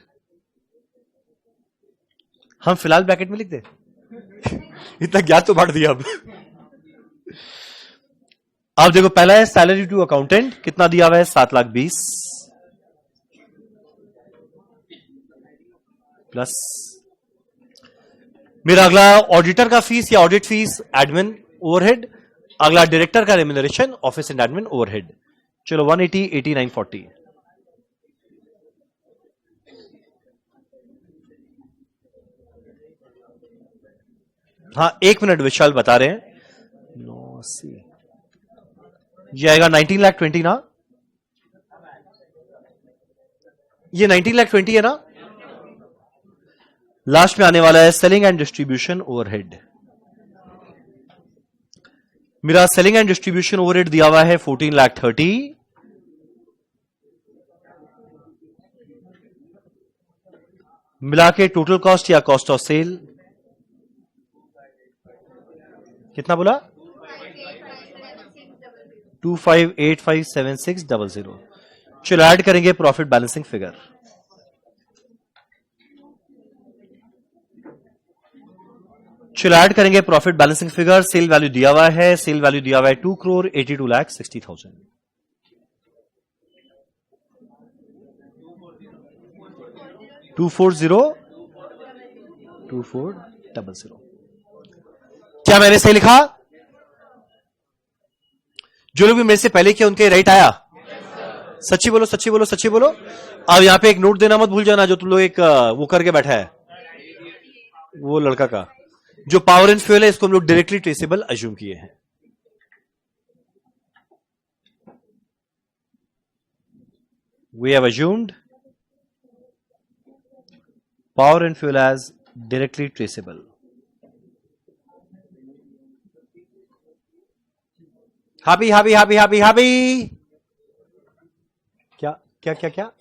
हम फिलहाल ब्रैकेट में लिख दे। इतना ज्ञान तो बांट दिया। अब देखो, पहला है सैलरी टू अकाउंटेंट, कितना दिया हुआ है? 7,20,000 प्लस। मेरा अगला ऑडिटर का फीस या ऑडिट फीस, एडमिन ओवरहेड। अगला डायरेक्टर का remuneration, office and admin overhead. चलो, 180, 89, 40। हाँ, 1 मिनट, विशाल बता रहे हैं। 980 ये आएगा 19,20,000 ना? ये 19,20,000 है ना? लास्ट में आने वाला है सेलिंग एंड डिस्ट्रीब्यूशन ओवरहेड। मेरा सेलिंग एंड डिस्ट्रीब्यूशन ओवरहेड दिया हुआ है 14,30,000। मिला के टोटल कॉस्ट या कॉस्ट ऑफ सेल कितना बोला? 25857600। चलो, ऐड करेंगे profit balancing figure. Profit balancing figure. Sale value दिया हुआ है 2,82,60,000। 24,000। क्या मैंने सही लिखा? जो लोग भी मेरे से पहले किया उनके राइट आया? सच्ची बोलो, सच्ची बोलो, सच्ची बोलो। अब यहां पे एक नोट देना मत भूल जाना, जो तुम लोग एक वो करके बैठा है, वो लड़का का जो पावर एंड फ्यूल है, इसको हम लोग डायरेक्टली ट्रेसेबल अज्यूम किए हैं। We have assumed power and fuel as directly traceable. Happy happy happy happy happy. क्या क्या क्या क्या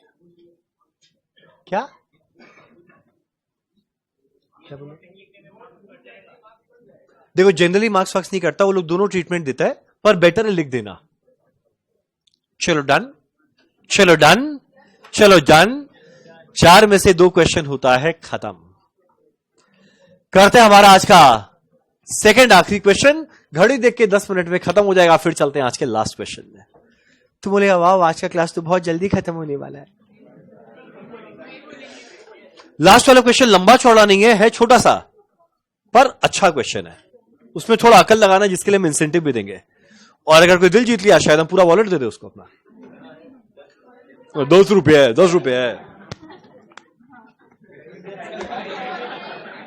क्या क्या बोलो? देखो, जनरली मार्क्स फार्क्स नहीं करता, वो लोग दोनों ट्रीटमेंट देता है, पर बेटर है लिख देना। चलो डन, चलो डन, चलो डन। 4 में से 2 क्वेश्चन होता है खत्म। करते हैं हमारा आज का सेकंड आखिरी क्वेश्चन। घड़ी देख के 10 मिनट में खत्म हो जाएगा। फिर चलते हैं आज के लास्ट क्वेश्चन में। तुम बोले वाह, आज का क्लास तो बहुत जल्दी खत्म होने वाला है। लास्ट वाला क्वेश्चन लंबा चौड़ा नहीं है छोटा सा, पर अच्छा क्वेश्चन है। उसमें थोड़ा अकल लगाना, जिसके लिए हम इंसेंटिव भी देंगे। और अगर कोई दिल जीत लिया, शायद हम पूरा वॉलेट दे दे उसको अपना। 10 रुपये है, 10 रुपये है।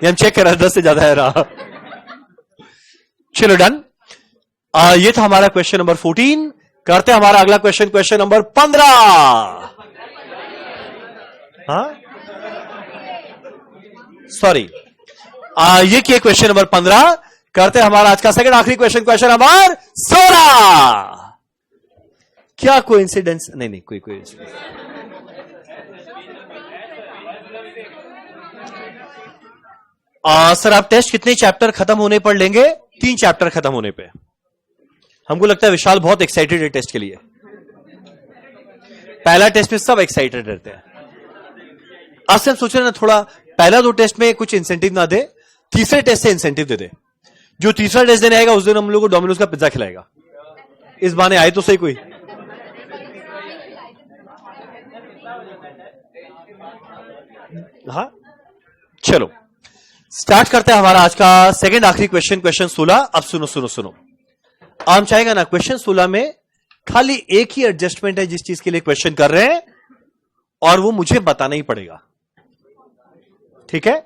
हम चेक कर रहे हैं, 10 से ज्यादा है रहा। चलो डन। ये था हमारा क्वेश्चन नंबर 14। करते हैं हमारा अगला क्वेश्चन, क्वेश्चन नंबर 15। हाँ, सॉरी, ये किए क्वेश्चन नंबर 15। करते हैं हमारा आज का सेकंड आखिरी क्वेश्चन, क्वेश्चन नंबर 16। क्या कोइंसिडेंस? नहीं, कोई कोइंसिडेंस। सर आप टेस्ट कितने चैप्टर खत्म होने पर लेंगे? 3 चैप्टर खत्म होने पे। हमको लगता है विशाल बहुत एक्साइटेड है टेस्ट के लिए। पहला टेस्ट में सब एक्साइटेड रहते हैं। आज से हम सोच रहे हैं ना, थोड़ा पहला 2 टेस्ट में कुछ इंसेंटिव ना दे, तीसरे टेस्ट से इंसेंटिव दे दे। जो तीसरा टेस्ट देने आएगा उस दिन हम लोग को डोमिनोज का पिज्जा खिलाएगा। इस बहाने आए तो सही कोई। हाँ चलो स्टार्ट करते हैं हमारा आज का सेकंड आखिरी क्वेश्चन, क्वेश्चन 16। अब सुनो सुनो सुनो, आम चाहेगा ना, क्वेश्चन 16 में खाली एक ही एडजस्टमेंट है जिस चीज के लिए क्वेश्चन कर रहे हैं, और वो मुझे बताना ही पड़ेगा, ठीक है?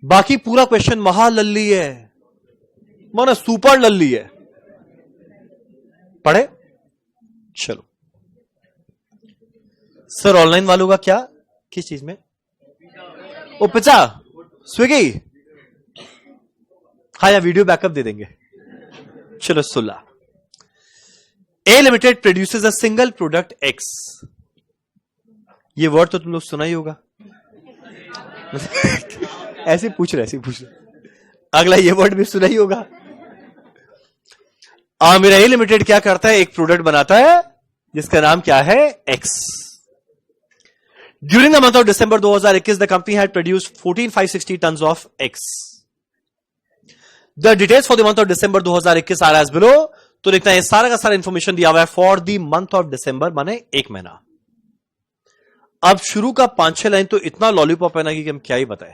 बाकी पूरा क्वेश्चन महा लल्ली है, माना सुपर लल्ली है। पढ़े? चलो सर ऑनलाइन वालों का क्या, किस चीज में? ओ पिज्जा, स्विगी, हाँ या वीडियो बैकअप दे देंगे। चलो 16, A limited produces a single product X. ये वर्ड तो तुम लोग सुना ही होगा। ऐसे पूछ रहे। अगला ये वर्ड भी सुना ही होगा। मेरा ए लिमिटेड क्या करता है? एक प्रोडक्ट बनाता है जिसका नाम क्या है? X. During the month of December 2021 the company had produced 14,560 tons of X. The details for the month of December 2021 are as below. तो लिखना है सारा का सारा इंफॉर्मेशन दिया हुआ है फॉर द मंथ ऑफ दिसंबर, माने 1 महीना। अब शुरू का 5-6 लाइन तो इतना लॉलीपॉप है ना कि हम क्या ही बताएं।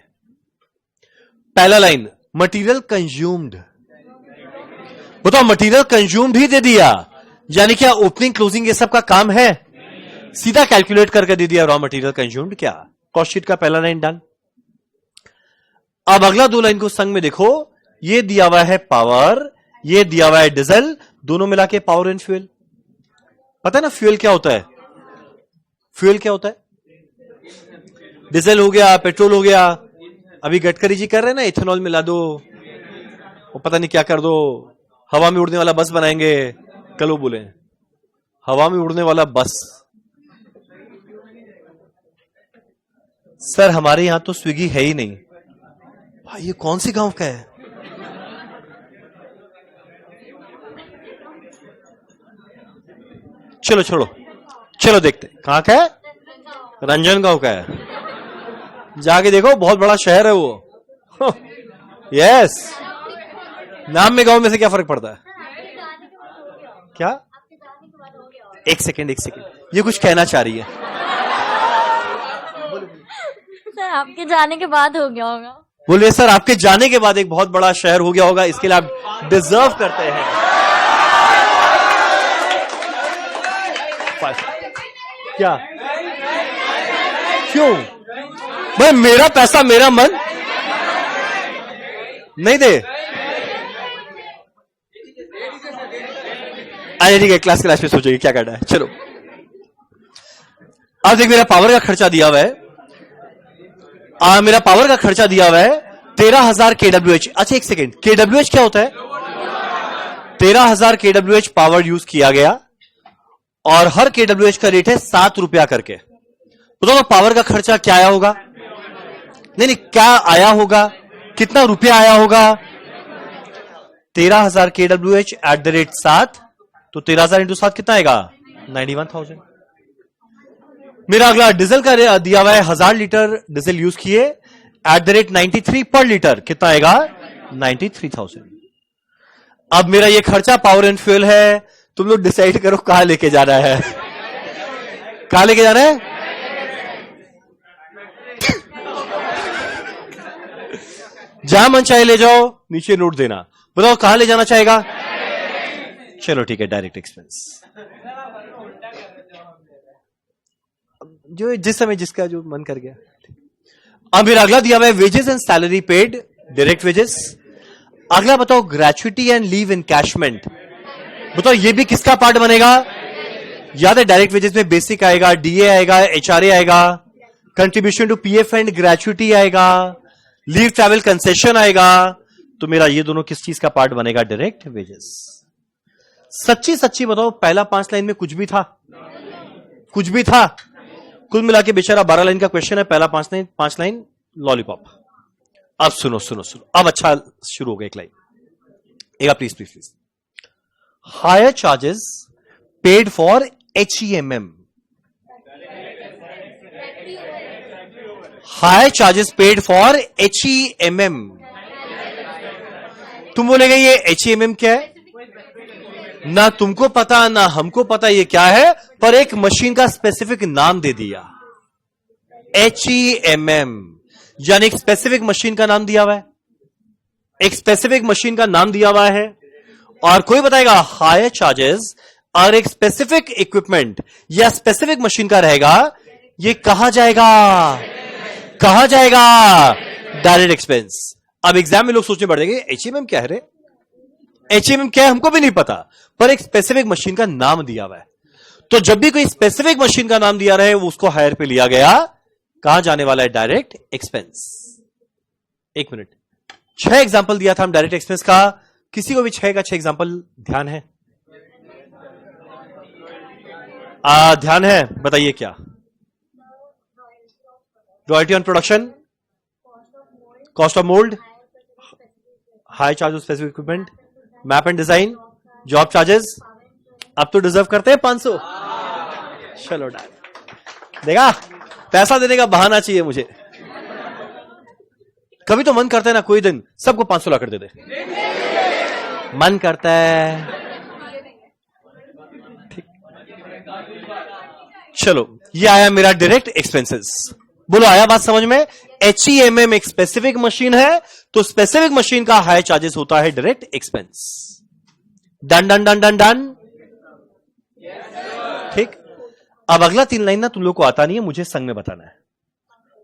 पहला लाइन मटेरियल कंज्यूम्ड, बताओ मटेरियल कंज्यूम्ड ही दे दिया, यानी क्या ओपनिंग क्लोजिंग ये सब का काम है? सीधा कैलकुलेट करके दे दिया रॉ मटेरियल कंज्यूम्ड क्या। कॉस्ट शीट का पहला लाइन डन। अब अगला 2 लाइन को संग में देखो, ये दिया हुआ है पावर, ये दिया हुआ है डीजल, दोनों मिला के पावर एंड फ्यूल। पता है ना फ्यूल क्या होता है? फ्यूल क्या होता है? डीजल हो गया, पेट्रोल हो गया। अभी गडकरी जी कर रहे हैं ना, इथेनॉल मिला दो, वो पता नहीं क्या कर दो, हवा में उड़ने वाला बस बनाएंगे। कल वो बोले हवा में उड़ने वाला बस। सर हमारे यहां तो स्विगी है ही नहीं। भाई ये कौन सी गांव का है? चलो छोड़ो, चलो देखते कहां का है। रंजन गांव का है, जाके देखो, बहुत बड़ा शहर है वो। यस, नाम में गांव में से क्या फर्क पड़ता है? क्या? एक सेकेंड, ये कुछ कहना चाह रही है। सर आपके जाने के बाद हो गया होगा। बोलिए सर आपके जाने के बाद एक बहुत बड़ा शहर हो गया होगा, इसके लिए आप डिजर्व करते हैं। क्या? क्यों भाई? मेरा पैसा मेरा मन नहीं दे। अरे ठीक है, क्लास में सोचेगी क्या करना है। चलो अब देख, मेरा पावर का खर्चा दिया हुआ है, मेरा पावर का खर्चा दिया हुआ है 13,000 kWh। अच्छा एक सेकेंड, kWh क्या होता है? 13,000 kWh पावर यूज किया गया, और हर kWh का रेट है 7 रुपया करके। तो पावर का खर्चा क्या आया होगा? नहीं, क्या आया होगा? कितना रुपया आया होगा? 13,000 kWh एट द रेट 7, तो 13,000 इंटू 7 कितना आएगा? 91,000। मेरा अगला डीजल का दिया हुआ है 1000 लीटर डीजल यूज किए एट द रेट 93 पर लीटर, कितना आएगा? 93,000। अब मेरा ये खर्चा पावर एंड फ्यूल है, तुम लोग डिसाइड करो कहां लेके जाना है। कहां लेके जाना है? जहां मन चाहे ले जाओ, नीचे नोट देना। बताओ कहां ले जाना चाहेगा? चलो ठीक है, डायरेक्ट एक्सपेंस। जो जिस समय जिसका जो मन कर गया। अब मेरा अगला दिया हुआ है wages and salary paid, direct wages. अगला बताओ ग्रेचुइटी एंड लीव इनकैशमेंट। बताओ ये भी किसका पार्ट बनेगा? याद है डायरेक्ट वेजेस में बेसिक आएगा, डीए आएगा, एचआरए आएगा, contribution to PF and gratuity आएगा, लीव ट्रैवल कंसेशन आएगा। तो मेरा ये दोनों किस चीज का पार्ट बनेगा? Direct wages. सच्ची सच्ची बताओ, पहला 5 लाइन में कुछ भी था? कुछ भी था? कुल मिला के बेचारा 12 लाइन का क्वेश्चन है, पहला 5 लाइन लॉलीपॉप। अब सुनो सुनो सुनो, अब अच्छा शुरू हो गया एक लाइन। एक please please please. Higher charges paid for HEMM। Higher charges paid for HEMM। तुम बोलेगे ये HEMM क्या है? ना तुमको पता ना हमको पता ये क्या है, पर एक मशीन का स्पेसिफिक नाम दे दिया, HEMM, यानी एक स्पेसिफिक मशीन का नाम दिया हुआ है, एक स्पेसिफिक मशीन का नाम दिया हुआ है। और कोई बताएगा हायर चार्जेस और एक स्पेसिफिक इक्विपमेंट या स्पेसिफिक मशीन का रहेगा, ये कहां जाएगा? कहां जाएगा? Direct expense. अब एग्जाम में लोग सोचने पड़ जाएंगे HEMM क्या है रे? HEMM क्या है हमको भी नहीं पता, पर एक स्पेसिफिक मशीन का नाम दिया हुआ है। तो जब भी कोई स्पेसिफिक मशीन का नाम दिया रहे, वो उसको हायर पे लिया गया, कहां जाने वाला है? Direct expense. एक मिनट, 6 एग्जांपल दिया था हम डायरेक्ट एक्सपेंस का। किसी को भी 6 का 6 एग्जांपल ध्यान है? ध्यान है, बताइए क्या? Royalty on production, cost of mould, high charge of specific equipment, map and design, job charges. अब तो डिजर्व करते हैं 500। चलो डाल देगा, पैसा देने का बहाना चाहिए मुझे। कभी तो मन करता है ना कोई दिन सबको 500 ला कर दे दे, मन करता है। ठीक, चलो ये आया मेरा डायरेक्ट एक्सपेंसेस। बोलो आया बात समझ में? HEMM एक स्पेसिफिक मशीन है, तो स्पेसिफिक मशीन का हाई चार्जेस होता है direct expense. Done done done done done. ठीक, अब अगला 3 लाइन ना तुम लोग को आता नहीं है, मुझे संग में बताना है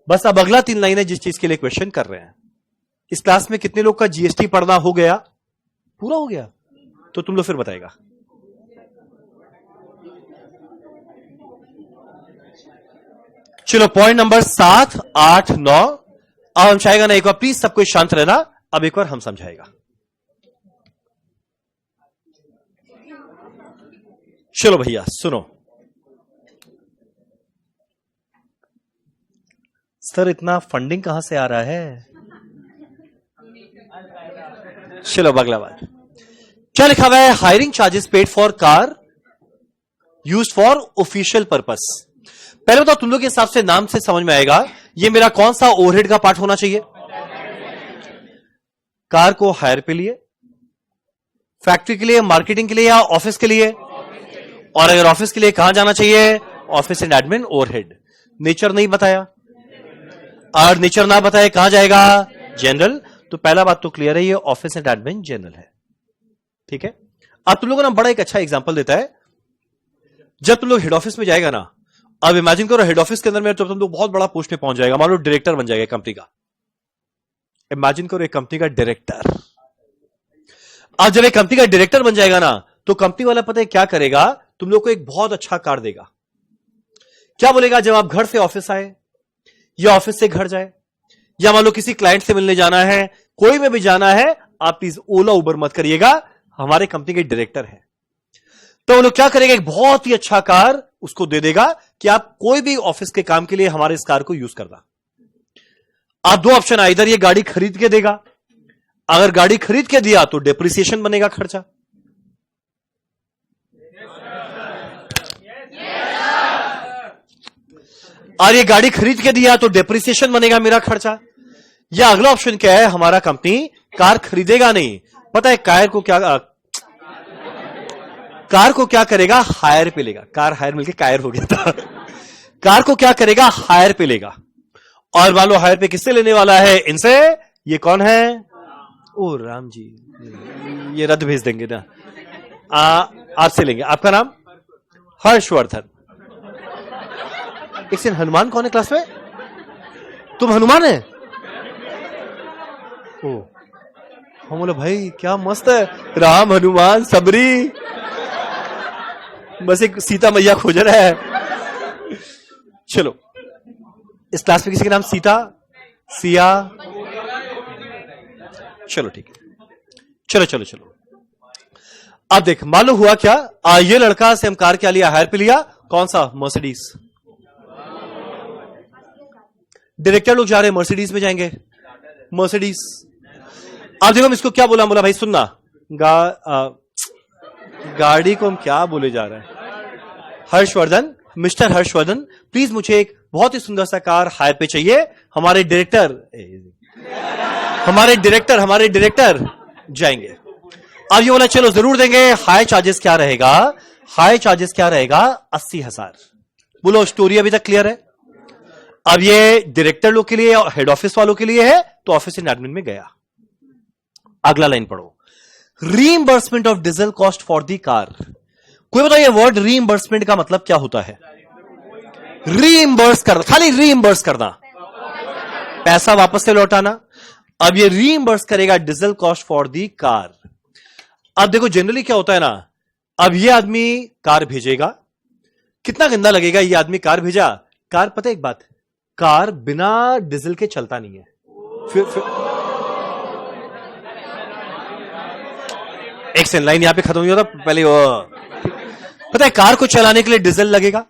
बस। अब अगला 3 लाइन है जिस चीज के लिए क्वेश्चन कर रहे हैं। इस क्लास में कितने लोग का GST पढ़ना हो गया? पूरा हो गया? तो तुम लोग फिर बताएगा। चलो पॉइंट नंबर 7, 8, 9 अब हम चाहेगा ना, एक बार प्लीज सबको शांत रहना। अब एक बार हम समझाएगा। चलो भैया सुनो। सर इतना फंडिंग कहां से आ रहा है? चलो अगला बात क्या लिखा हुआ है? Hiring charges paid for car use for official purpose. पहले तो तुम लोग के हिसाब से नाम से समझ में आएगा ये मेरा कौन सा ओवरहेड का पार्ट होना चाहिए? कार को हायर पे लिए, फैक्ट्री के लिए, मार्केटिंग के लिए या ऑफिस के लिए? और अगर ऑफिस के लिए कहां जाना चाहिए? Office and admin overhead. Nature नहीं बताया, और नेचर ना बताए कहां जाएगा? जनरल। तो पहला बात तो क्लियर है, ये ऑफिस एंड एडमिन जनरल है। ठीक है, अब तुम लोगों ने बड़ा एक अच्छा एग्जांपल देता है। जब तुम लोग हेड ऑफिस में जाएगा ना, अब इमेजिन करो हेड ऑफिस के अंदर में तो तुम लोग बहुत बड़ा पोस्ट पे पहुंच जाएगा, मान लो डायरेक्टर बन जाएगा कंपनी का। इमेजिन करो एक कंपनी का डायरेक्टर। अब जब एक कंपनी का डायरेक्टर बन जाएगा ना, तो कंपनी वाला पता है क्या करेगा? तुम लोग को एक बहुत अच्छा कार देगा। क्या बोलेगा? जब आप घर से ऑफिस आए या ऑफिस से घर जाए, या मान लो किसी क्लाइंट से मिलने जाना है, कोई में भी जाना है, आप प्लीज ओला उबर मत करिएगा, हमारे कंपनी के डायरेक्टर हैं। तो वो लोग क्या करेगा? एक बहुत ही अच्छा कार उसको दे देगा कि आप कोई भी ऑफिस के काम के लिए हमारे इस कार को यूज करना। आप 2 ऑप्शन है, इधर ये गाड़ी खरीद के देगा, अगर गाड़ी खरीद के दिया तो डेप्रिसिएशन बनेगा खर्चा, और ये गाड़ी खरीद के दिया तो डेप्रिसिएशन बनेगा मेरा खर्चा। या अगला ऑप्शन क्या है? हमारा कंपनी कार खरीदेगा नहीं, पता है कार को क्या करेगा? हायर पे लेगा। कार हायर मिलके कायर हो गया था। कार को क्या करेगा? हायर पे लेगा। और मान लो हायर पे किससे लेने वाला है? इनसे। ये कौन है? ओ राम जी, ये रद्द भेज देंगे ना, आपसे लेंगे। आपका नाम? हर्षवर्धन। एक सेकंड, हनुमान कौन है क्लास में? तुम हनुमान है? ओ हम बोले भाई क्या मस्त है, राम हनुमान सबरी, बस एक सीता मैया खोज रहा है। चलो इस क्लास में किसी का नाम सीता, सिया? चलो ठीक है, चलो चलो चलो। अब देख मालूम हुआ क्या? ये लड़का से हम कार क्या लिया? हायर पे लिया। कौन सा? मर्सिडीज। डायरेक्टर लोग जा रहे हैं मर्सिडीज में जाएंगे। मर्सिडीज। अब देखो हम इसको क्या बोला भाई सुनना, गाड़ी को हम क्या बोले जा रहे हैं? हर्षवर्धन, मिस्टर हर्षवर्धन प्लीज मुझे एक बहुत ही सुंदर सा कार हायर पे चाहिए। हमारे डायरेक्टर जाएंगे। अब ये बोला चलो जरूर देंगे। हाई चार्जेस क्या रहेगा? हाई चार्जेस क्या रहेगा? 80,000। बोलो स्टोरी अभी तक क्लियर है? अब ये डायरेक्टर लोग के लिए, हेड ऑफिस वालों के लिए है, तो ऑफिस इन एडमिन में गया। अगला लाइन पढ़ो, reimbursement of diesel cost for the car. कोई बताओ ये वर्ड रीइंबर्समेंट का मतलब क्या होता है? रीइंबर्स करना, खाली रीइंबर्स करना, पैसा वापस से लौटाना। अब ये रीइंबर्स करेगा diesel cost for the car. अब देखो जनरली क्या होता है ना, अब ये आदमी कार भेजेगा, कितना गंदा लगेगा ये आदमी कार भेजा। कार, पता है एक बात, कार बिना डीजल के चलता नहीं है। फिर एक सेकंड, लाइन यहां पे खत्म नहीं होता, पहले पता है कार को चलाने के लिए डीजल लगेगा।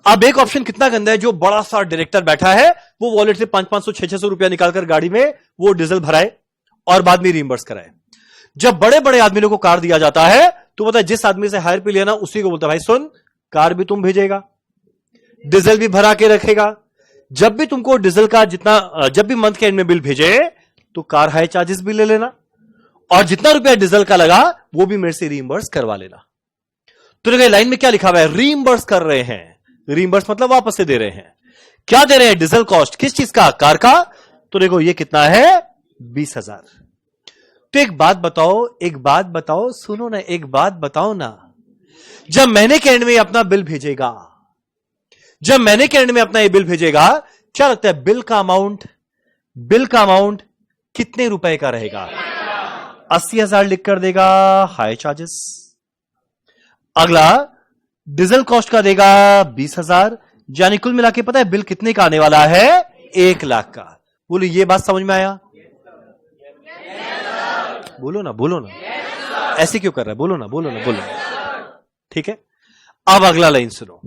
अब एक ऑप्शन कितना गंदा है, जो बड़ा सा डायरेक्टर बैठा है वो वॉलेट से 500, 600 रुपया निकालकर गाड़ी में वो डीजल भराए और बाद में रीइंबर्स कराए। जब बड़े बड़े आदमियों को कार दिया जाता है तो पता है जिस आदमी से हायर पे लिया ना उसी को बोलता है भाई सुन, कार भी तुम भेजेगा, डीजल भी भरा के रखेगा। जब भी तुमको डीजल का जितना, जब भी मंथ के एंड में बिल भेजे तो कार हाई चार्जेस भी ले लेना और जितना रुपया डीजल का लगा वो भी मेरे से रीइंबर्स करवा लेना। तो देखो लाइन में क्या लिखा हुआ है, रीइंबर्स कर रहे हैं। रीइंबर्स मतलब वापस से दे रहे हैं। क्या दे रहे हैं? Diesel cost. किस चीज का? कार का। तो देखो ये कितना है? 20,000। तो एक बात बताओ, सुनो ना, एक बात बताओ ना, जब महीने के एंड में अपना बिल भेजेगा, क्या लगता है बिल का अमाउंट कितने रुपए का रहेगा? 80,000 लिख कर देगा हाई चार्जेस। अगला डीजल कॉस्ट का देगा 20,000, यानी कुल मिला के पता है बिल कितने का आने वाला है? 1 लाख का। बोलो ये बात समझ में आया? बोलो ना, ऐसे क्यों कर रहा है? बोलो ना। ठीक है, अब अगला लाइन सुनो,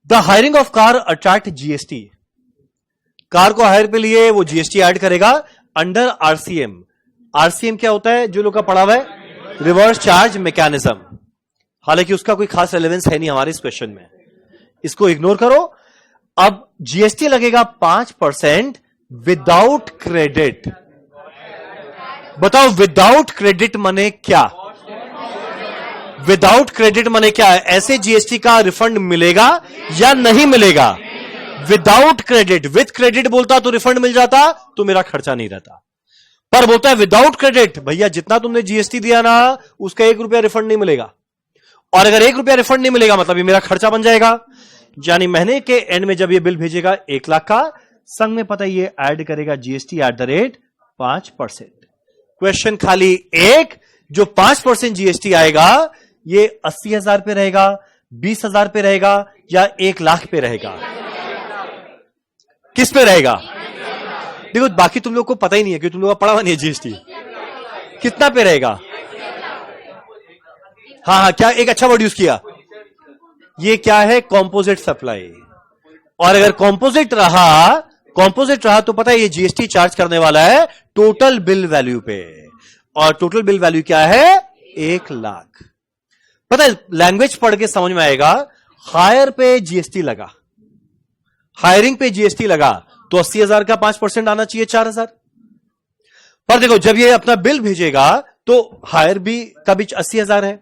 the hiring of car attract GST. Car को हायर पे लिए वो जीएसटी ऐड करेगा अंडर आरसीएम। आरसीएम क्या होता है? जो लोग का पढ़ा हुआ है, रिवर्स चार्ज मैकेनिज्म। हालांकि उसका कोई खास रेलेवेंस है नहीं हमारे इस क्वेश्चन में, इसको इग्नोर करो। अब जीएसटी लगेगा 5% विदाउट क्रेडिट। बताओ विदाउट क्रेडिट मने क्या? विदाउट क्रेडिट मने क्या है? ऐसे जीएसटी का रिफंड मिलेगा या नहीं मिलेगा? Without credit. विद क्रेडिट बोलता तो रिफंड मिल जाता, तो मेरा खर्चा नहीं रहता। पर बोलता है विदाउट क्रेडिट, भैया जितना तुमने जीएसटी दिया ना उसका 1 रुपया रिफंड नहीं मिलेगा। और अगर 1 रुपया रिफंड नहीं मिलेगा मतलब ये मेरा खर्चा बन जाएगा। यानी महीने के एंड में जब ये बिल भेजेगा 1 लाख का, संग में पता है ये ऐड करेगा GST at the rate 5%। Question खाली एक, जो 5% जीएसटी आएगा ये 80,000 पे रहेगा, 20,000 पे रहेगा या 1 लाख पे रहेगा? किस पे रहेगा? देखो बाकी तुम लोग को पता ही नहीं है कि तुम लोग का पढ़ा हुआ नहीं है जीएसटी। कितना पे रहेगा? हाँ, क्या एक अच्छा वर्ड यूज किया, ये क्या है? Composite supply. और अगर कॉम्पोजिट रहा तो पता है ये जीएसटी चार्ज करने वाला है टोटल बिल वैल्यू पे, और टोटल बिल वैल्यू क्या है? 1 लाख। पता है लैंग्वेज पढ़ के समझ में आएगा। हायर पे जीएसटी लगा, हायरिंग पे जीएसटी लगा तो 80,000 का 5% आना चाहिए 4,000। पर देखो जब ये अपना बिल भेजेगा तो हायर भी का भी 80,000 है,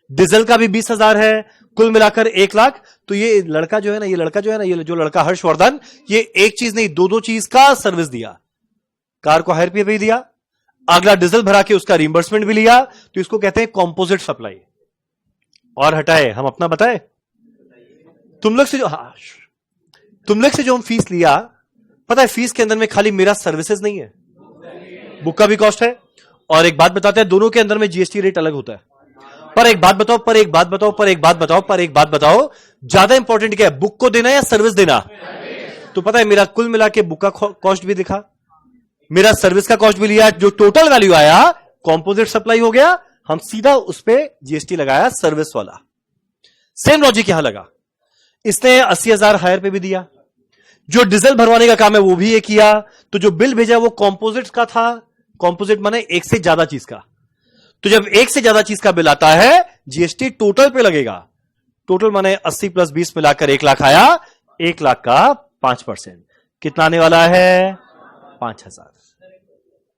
डीजल का भी 20,000 है, कुल मिलाकर 1 लाख। तो ये लड़का जो है ना, ये जो लड़का हर्षवर्धन, ये एक चीज नहीं 2 चीज का सर्विस दिया। कार को हायर पे भी दिया, अगला डीजल भरा के उसका रिइंबर्समेंट भी लिया, तो इसको कहते हैं कॉम्पोजिट सप्लाई। और हटाए हम अपना बताए, तुम लोग से जो हम फीस लिया, पता है फीस के अंदर में खाली मेरा सर्विसेज नहीं है, बुक का भी कॉस्ट है। और एक बात बताते हैं, दोनों के अंदर में जीएसटी रेट अलग होता है। पर एक बात बताओ, ज्यादा इंपॉर्टेंट क्या है, बुक को देना या सर्विस देना? तो पता है मेरा कुल मिला के बुक का कॉस्ट भी दिखा, मेरा सर्विस का कॉस्ट भी लिया, जो टोटल वैल्यू आया कॉम्पोजिट सप्लाई हो गया, हम सीधा उस पर जीएसटी लगाया सर्विस वाला। सेम लॉजिक यहां लगा, इसने 80,000 हायर पे भी दिया, जो डीजल भरवाने का काम है वो भी ये किया। तो जो बिल भेजा वो कॉम्पोजिट का था। कॉम्पोजिट माने एक से ज्यादा चीज का। तो जब एक से ज्यादा चीज का बिल आता है जीएसटी टोटल पे लगेगा। टोटल माने 80 + 20 मिलाकर 1 लाख आया। 1 लाख का 5% कितना आने वाला है? 5,000।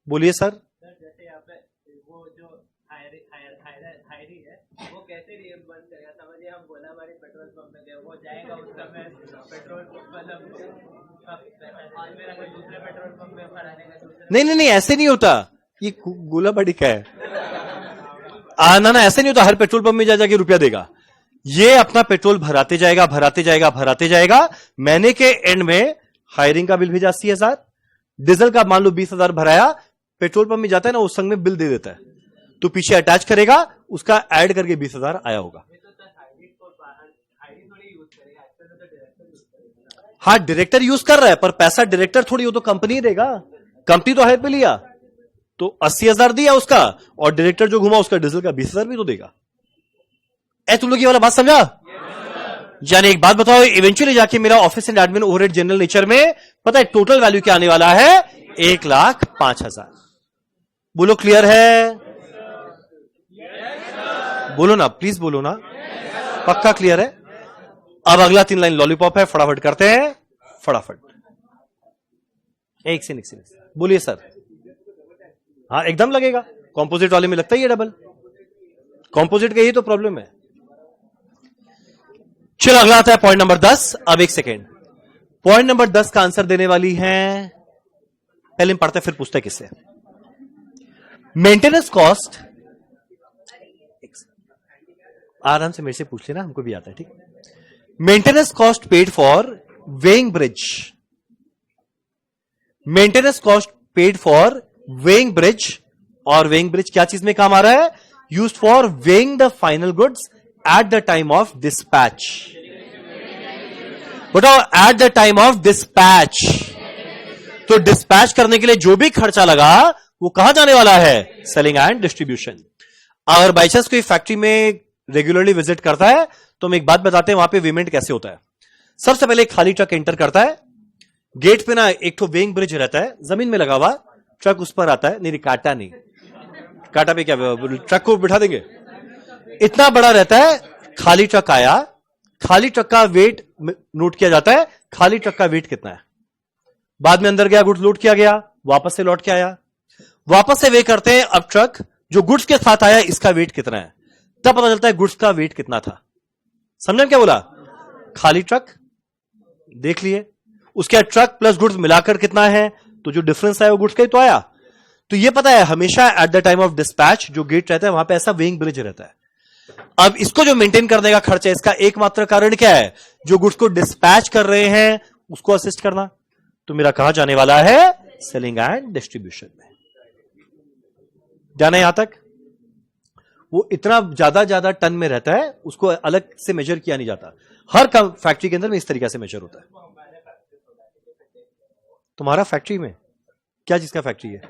बोलिए सर। जैसे यहाँ पे वो जो हायरी है वो कैसे रिएम्बर्स करेगा? समझिए हम गोलाबाड़ी पेट्रोल पंप में गए, वो जाएगा उस समय पेट्रोल मतलब मेरा कोई दूसरे पेट्रोल पंप में भराने का दूसरे नहीं, ऐसे नहीं होता। ये गोलाबाड़ी का है। ना ऐसे नहीं होता। हर पेट्रोल पंप में जाके रुपया देगा। ये अपना पेट्रोल भराते जाएगा। महीने के एंड में हायरिंग का बिल भेजा 80,000, डीजल का मान लो 20,000 भराया, पेट्रोल पंप में जाता है ना, उस संग में बिल दे देता है, तो पीछे अटैच करेगा, उसका ऐड करके 20,000 आया होगा। हाँ, डायरेक्टर यूज कर रहा है, पर पैसा डायरेक्टर थोड़ी, वो तो कंपनी देगा। कंपनी तो हायर पे लिया तो 80,000 दिया उसका, और डायरेक्टर जो घुमा उसका डीजल का 20,000 भी तो देगा। तुम लोग ये वाला बात समझा? यानी एक बात बताओ, इवेंचुअली जाके मेरा office and admin overhead general nature में पता है टोटल वैल्यू क्या आने वाला है? 1,05,000। बोलो क्लियर है? बोलो ना, प्लीज बोलो ना। पक्का क्लियर है? अब अगला 3 लाइन लॉलीपॉप है, फटाफट करते हैं, फटाफट। एक से बोलिए सर। हाँ, एकदम लगेगा। कॉम्पोजिट वाले में लगता ही है डबल। कॉम्पोजिट का यही तो प्रॉब्लम है। चलो अगला आता है पॉइंट नंबर 10। अब एक सेकेंड, पॉइंट नंबर 10 का आंसर देने वाली है, पहले हम पढ़ते फिर पूछते किससे। मेंटेनेंस कॉस्ट, आराम से मेरे से पूछ लेना, हमको भी आता है, ठीक। Maintenance cost paid for weighing bridge. Maintenance cost paid for weighing bridge, और वेइंग ब्रिज क्या चीज में काम आ रहा है? Used for weighing the final goods at the time of dispatch. बताओ, at the time of dispatch. तो डिस्पैच करने के लिए जो भी खर्चा लगा वो कहां जाने वाला है? Selling and distribution. अगर बाई चांस कोई फैक्ट्री में रेगुलरली विजिट करता है तो हम एक बात बताते हैं वहां पे पेमेंट कैसे होता है। सबसे पहले खाली ट्रक एंटर करता है, गेट पे ना एक तो वेइंग ब्रिज रहता है जमीन में लगा हुआ, ट्रक उस पर आता है। नहीं, काटा नहीं, काटा पे क्या ट्रक को बिठा देंगे, इतना बड़ा रहता है। खाली ट्रक आया, खाली ट्रक का वेट नोट किया जाता है, खाली ट्रक का वेट कितना है। बाद में अंदर गया, गुड्स लोड किया गया, वापस से लौट के आया, वापस से वे करते हैं अब ट्रक जो गुड्स के साथ आया इसका वेट कितना है, तब पता चलता है गुड्स का वेट कितना था। समझे क्या बोला? खाली ट्रक देख लिए, उसके ट्रक प्लस गुड्स मिलाकर कितना है, तो जो डिफरेंस आया वो गुड्स का ही तो आया। तो ये पता है हमेशा eight the time of dispatch जो गेट रहता है वहां पे ऐसा वेइंग ब्रिज रहता है। अब इसको जो मेंटेन करने का खर्चा है, इसका एकमात्र कारण क्या है? जो गुड्स को डिस्पैच कर रहे हैं उसको असिस्ट करना। तो मेरा कहां जाने वाला है? सेलिंग एंड डिस्ट्रीब्यूशन में। जाना यहां तक? वो इतना ज्यादा टन में रहता है, उसको अलग से मेजर किया नहीं जाता। हर फैक्ट्री के अंदर में इस तरीके से मेजर होता है। तुम्हारा फैक्ट्री में क्या चीज का फैक्ट्री है?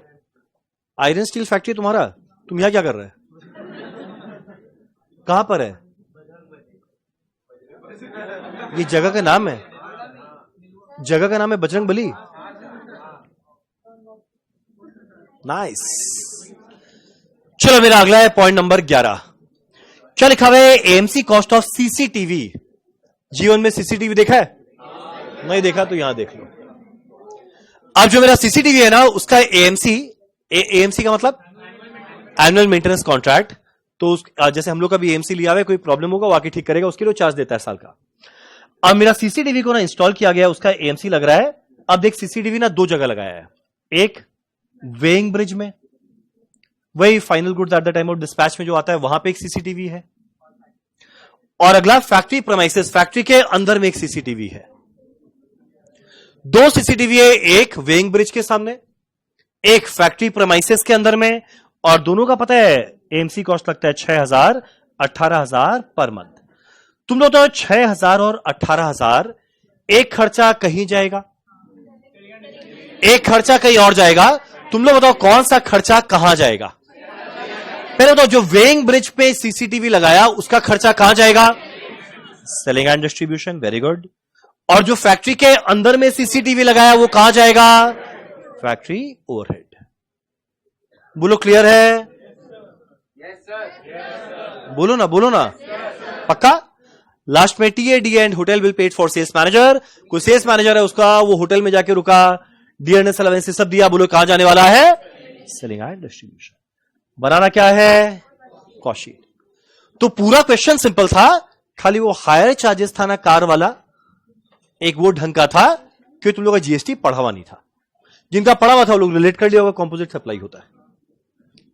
आयरन स्टील फैक्ट्री तुम्हारा? तुम यहां क्या कर रहे हैं? कहां पर है? ये जगह का नाम है, जगह का नाम है बजरंगबली। नाइस। चलो मेरा अगला है पॉइंट नंबर 11। क्या लिखा हुआ है? AMC cost of CCTV. जीवन में सीसीटीवी देखा है? नहीं देखा तो यहां देख लो। अब जो मेरा सीसीटीवी है ना, उसका एएमसी का मतलब एनुअल मेंटेनेंस कॉन्ट्रैक्ट। तो जैसे हम लोग का भी एएमसी लिया हुआ है, कोई प्रॉब्लम होगा वो आके ठीक करेगा, उसके लिए चार्ज देता है साल का। अब मेरा सीसीटीवी को ना इंस्टॉल किया गया, उसका एएमसी लग रहा है। अब देख, सीसीटीवी ना 2 जगह लगाया है, एक वेइंग ब्रिज में, वही final goods at the time of dispatch में जो आता है वहां पे एक सीसीटीवी है, और अगला फैक्ट्री प्रेमाइसेस, फैक्ट्री के अंदर में एक सीसीटीवी है। 2 सीसीटीवी है, एक वेइंग ब्रिज के सामने, एक फैक्ट्री प्रेमाइसेस के अंदर में, और दोनों का पता है एएमसी कॉस्ट लगता है 6,000 18,000 पर मंथ। तुम लोग तो 6,000 और 18,000, एक खर्चा कहीं जाएगा, एक खर्चा कहीं और जाएगा। तुम लोग बताओ कौन सा खर्चा कहां जाएगा? पहले बताओ, जो वेइंग ब्रिज पे सीसीटीवी लगाया उसका खर्चा कहां जाएगा? Selling and distribution. Very good. और जो फैक्ट्री के अंदर में सीसीटीवी लगाया वो कहां जाएगा? Factory overhead. बोलो क्लियर है? बोलो ना पक्का? लास्ट में TAD and hotel bill paid for sales manager. कोई सेल्स मैनेजर है उसका, वो होटल में जाके रुका, डीएनएस अलाउंस सब दिया। बोलो कहां जाने वाला है? Selling and distribution. बनाना क्या है? Cost sheet. तो पूरा क्वेश्चन सिंपल था, खाली वो हायर चार्जेस था ना कार वाला, एक वो ढंग का था कि तुम लोग का जीएसटी पढ़ा हुआ नहीं था। जिनका पढ़ा हुआ था वो लोग रिलेट कर लिया होगा, कंपोजिट सप्लाई होता है।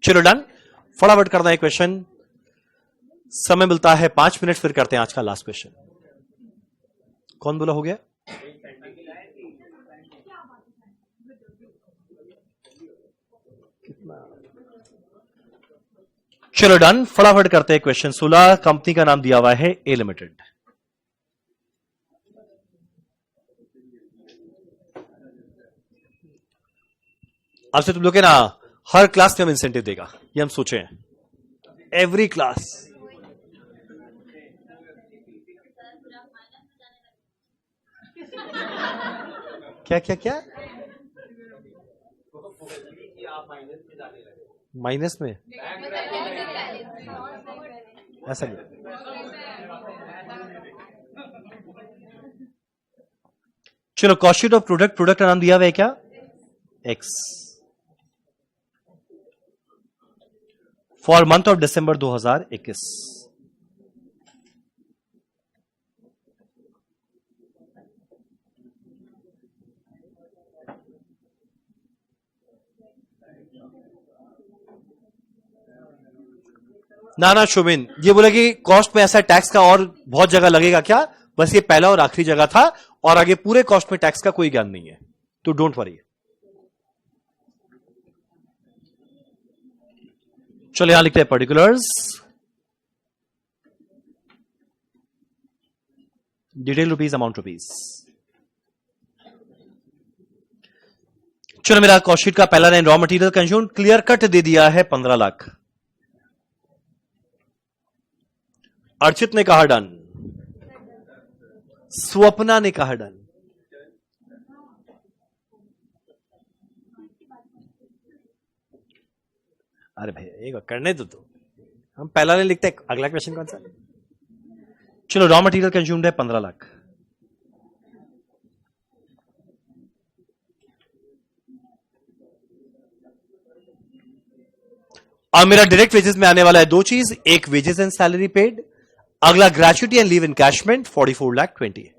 चलो डन, फटाफट करना है क्वेश्चन। समय मिलता है 5 मिनट, फिर करते हैं आज का लास्ट क्वेश्चन। कौन बोला हो गया? चलो डन, फटाफट करते हैं क्वेश्चन 16। कंपनी का नाम दिया हुआ है ए लिमिटेड। अब से तुम लोग के ना हर क्लास में हम इंसेंटिव देगा, ये हम सोचे हैं। Every class. क्या माइनस में? ऐसा नहीं। चलो कॉस्ट शीट ऑफ प्रोडक्ट का नाम दिया हुआ है क्या? X. For month of December 2021। ना शोभिन, ये बोला कि कॉस्ट में ऐसा टैक्स का और बहुत जगह लगेगा क्या? बस ये पहला और आखिरी जगह था, और आगे पूरे कॉस्ट में टैक्स का कोई ज्ञान नहीं है, तो डोंट वरी। चलो यहां लिखते हैं particulars, detail rupees, amount rupees. चलो मेरा कॉस्ट शीट का पहला line raw material consume clear cut दे दिया है 15 लाख। अर्चित ने कहा डन, स्वप्ना ने कहा डन, अरे भैया एक करने दो तो हम पहला नहीं लिखते, अगला क्वेश्चन कौन सा? चलो रॉ मटेरियल कंज्यूम्ड है 15 लाख। अब मेरा डायरेक्ट वेजेस में आने वाला है दो चीज, एक वेजेस एंड सैलरी पेड, अगला ग्रेच्युटी एंड लीव इनकैशमेंट 44,20,000।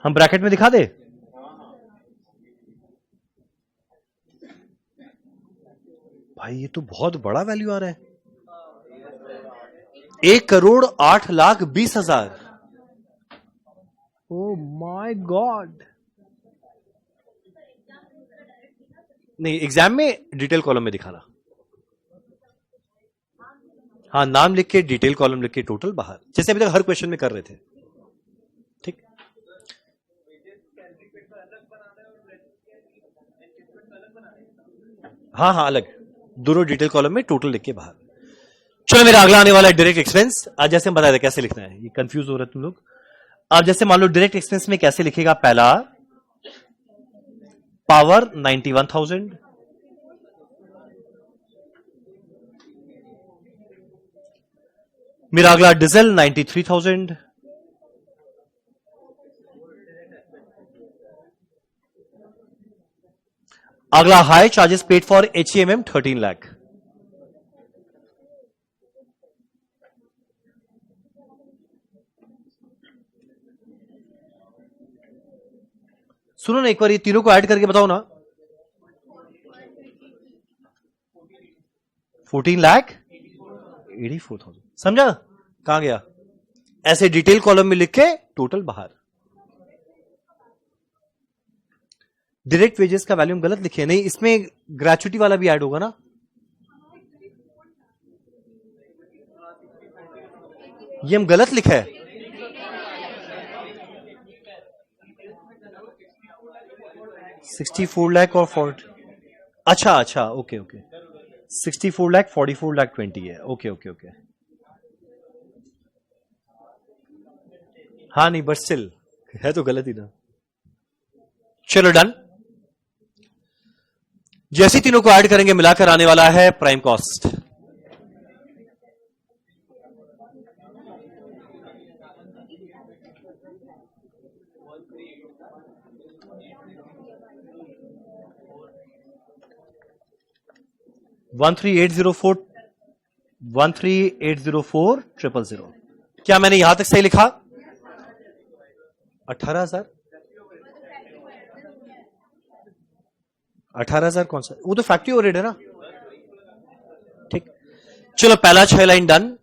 हम ब्रैकेट में दिखा दे। भाई ये तो बहुत बड़ा वैल्यू आ रहा है, 1,08,20,000। Oh my God. नहीं, एग्जाम में डिटेल कॉलम में दिखाना। हाँ, नाम लिख के डिटेल कॉलम लिख के टोटल बाहर, जैसे अभी तक हर क्वेश्चन में कर रहे थे। ठीक, हाँ अलग, दोनों डिटेल कॉलम में टोटल लिख के बाहर। चलो मेरा अगला आने वाला है डायरेक्ट एक्सपेंस। आज जैसे हम बताए थे कैसे लिखना है, ये कंफ्यूज हो रहे तुम लोग। अब जैसे मान लो डायरेक्ट एक्सपेंस में कैसे लिखेगा, पहला पावर 91,000, मेरा अगला डीजल 93,000, अगला high charges paid for HEMM 13 lakh. सुनो ना एक बार, ये तीनों को ऐड करके बताओ ना। 14,84,000। समझा? कहां गया? ऐसे डिटेल कॉलम में लिख के टोटल बाहर। डायरेक्ट वेजेस का वैल्यूम गलत लिखे, नहीं इसमें ग्रेच्युटी वाला भी ऐड होगा ना। ये हम गलत लिखा है, $64 लाख और 40। अच्छा ओके 64 लाख 44 लाख 20 है। ओके हाँ नहीं बट स्टिल है तो गलत ही ना। चलो डन। जैसे तीनों को ऐड करेंगे मिलाकर आने वाला है प्राइम कॉस्ट। $13,804,000 क्या मैंने यहां तक सही लिखा? 18,000 18,000 कौन सा? वो तो फैक्ट्री ओवरहेड है ना। ठीक, चलो पहला 6 लाइन डन।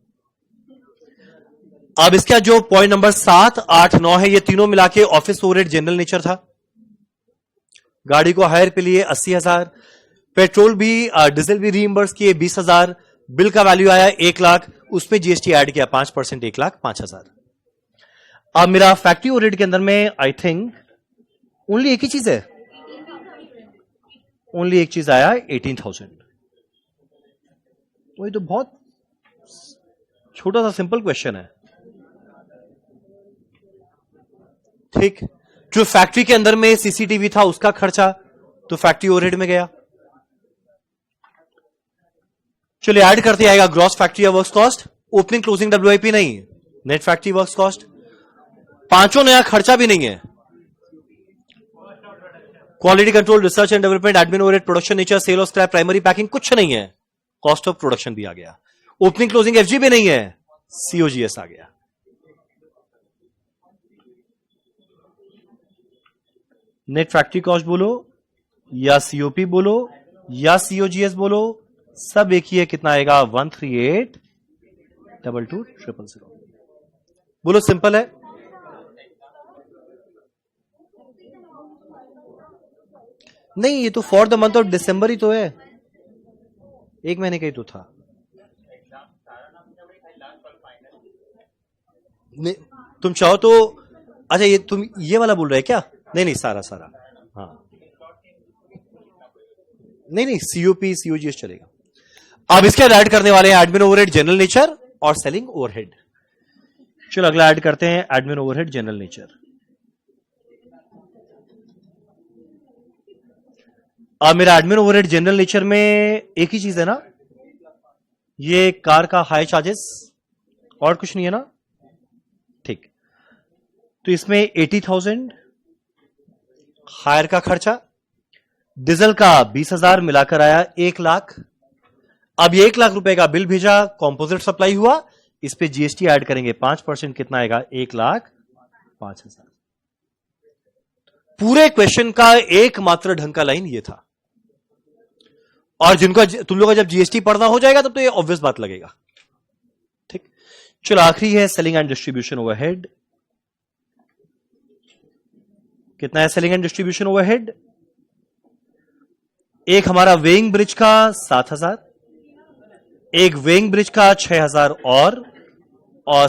अब इसका जो पॉइंट नंबर 7, 8, 9 है, ये तीनों मिला के ऑफिस ओवरहेड जनरल नेचर था। गाड़ी को हायर पे लिए 80,000, पेट्रोल भी डीजल भी रीइंबर्स किए 20,000, बिल का वैल्यू आया 1 लाख, उसमें जीएसटी ऐड किया 5%, 1,05,000। अब मेरा फैक्ट्री ओवरहेड के अंदर में आई थिंक ओनली एक ही चीज है, ओनली एक चीज आया 18,000। वही तो बहुत छोटा सा सिंपल क्वेश्चन है। ठीक, जो फैक्ट्री के अंदर में सीसीटीवी था उसका खर्चा तो फैक्ट्री ओवरहेड में गया। चलिए ऐड करते आएगा gross factory works cost, opening closing WIP नहीं, नेट फैक्ट्री वर्क्स कॉस्ट। पांचों नया खर्चा भी नहीं है। Quality control, research and development, admin overhead, production nature, sale और स्क्रैप, प्राइमरी पैकिंग कुछ नहीं है। कॉस्ट ऑफ प्रोडक्शन भी आ गया। ओपनिंग क्लोजिंग एफजी भी नहीं है, सीओजीएस आ गया। नेट फैक्ट्री कॉस्ट बोलो या सीओपी बोलो या सीओजीएस बोलो, सब एक ही है। कितना आएगा? 138,22,000। बोलो सिंपल है। नहीं, ये तो for the month of December ही तो है, एक महीने का ही तो था। नहीं, तुम चाहो तो अच्छा, ये तुम ये वाला बोल रहे हैं क्या? नहीं नहीं, सारा सारा, हाँ नहीं, सीओपी सीओजीएस चलेगा। अब इसके ऐड करने वाले हैं एडमिन ओवरहेड जनरल नेचर और सेलिंग ओवरहेड। चलो अगला ऐड करते हैं एडमिन ओवरहेड जनरल नेचर। अब मेरा एडमिन ओवरहेड जनरल नेचर में एक ही चीज है ना, ये कार का हाई चार्जेस और कुछ नहीं है ना। ठीक, तो इसमें 80,000 हायर का खर्चा, डीजल का 20,000 मिलाकर आया 1 लाख। अब ये 1 लाख रुपए का बिल भेजा, कॉम्पोजिट सप्लाई हुआ, इस पे जीएसटी ऐड करेंगे 5%, कितना आएगा? 1,05,000। पूरे क्वेश्चन का एकमात्र ढंग का लाइन ये था। और जिनका तुम लोग का जब जीएसटी पढ़ना हो जाएगा तब तो ये ऑब्वियस बात लगेगा। ठीक, चलो आखिरी है सेलिंग एंड डिस्ट्रीब्यूशन ओवरहेड। कितना है सेलिंग एंड डिस्ट्रीब्यूशन ओवरहेड? एक हमारा वेइंग ब्रिज का 7,000, एक वेइंग ब्रिज का 6,000 और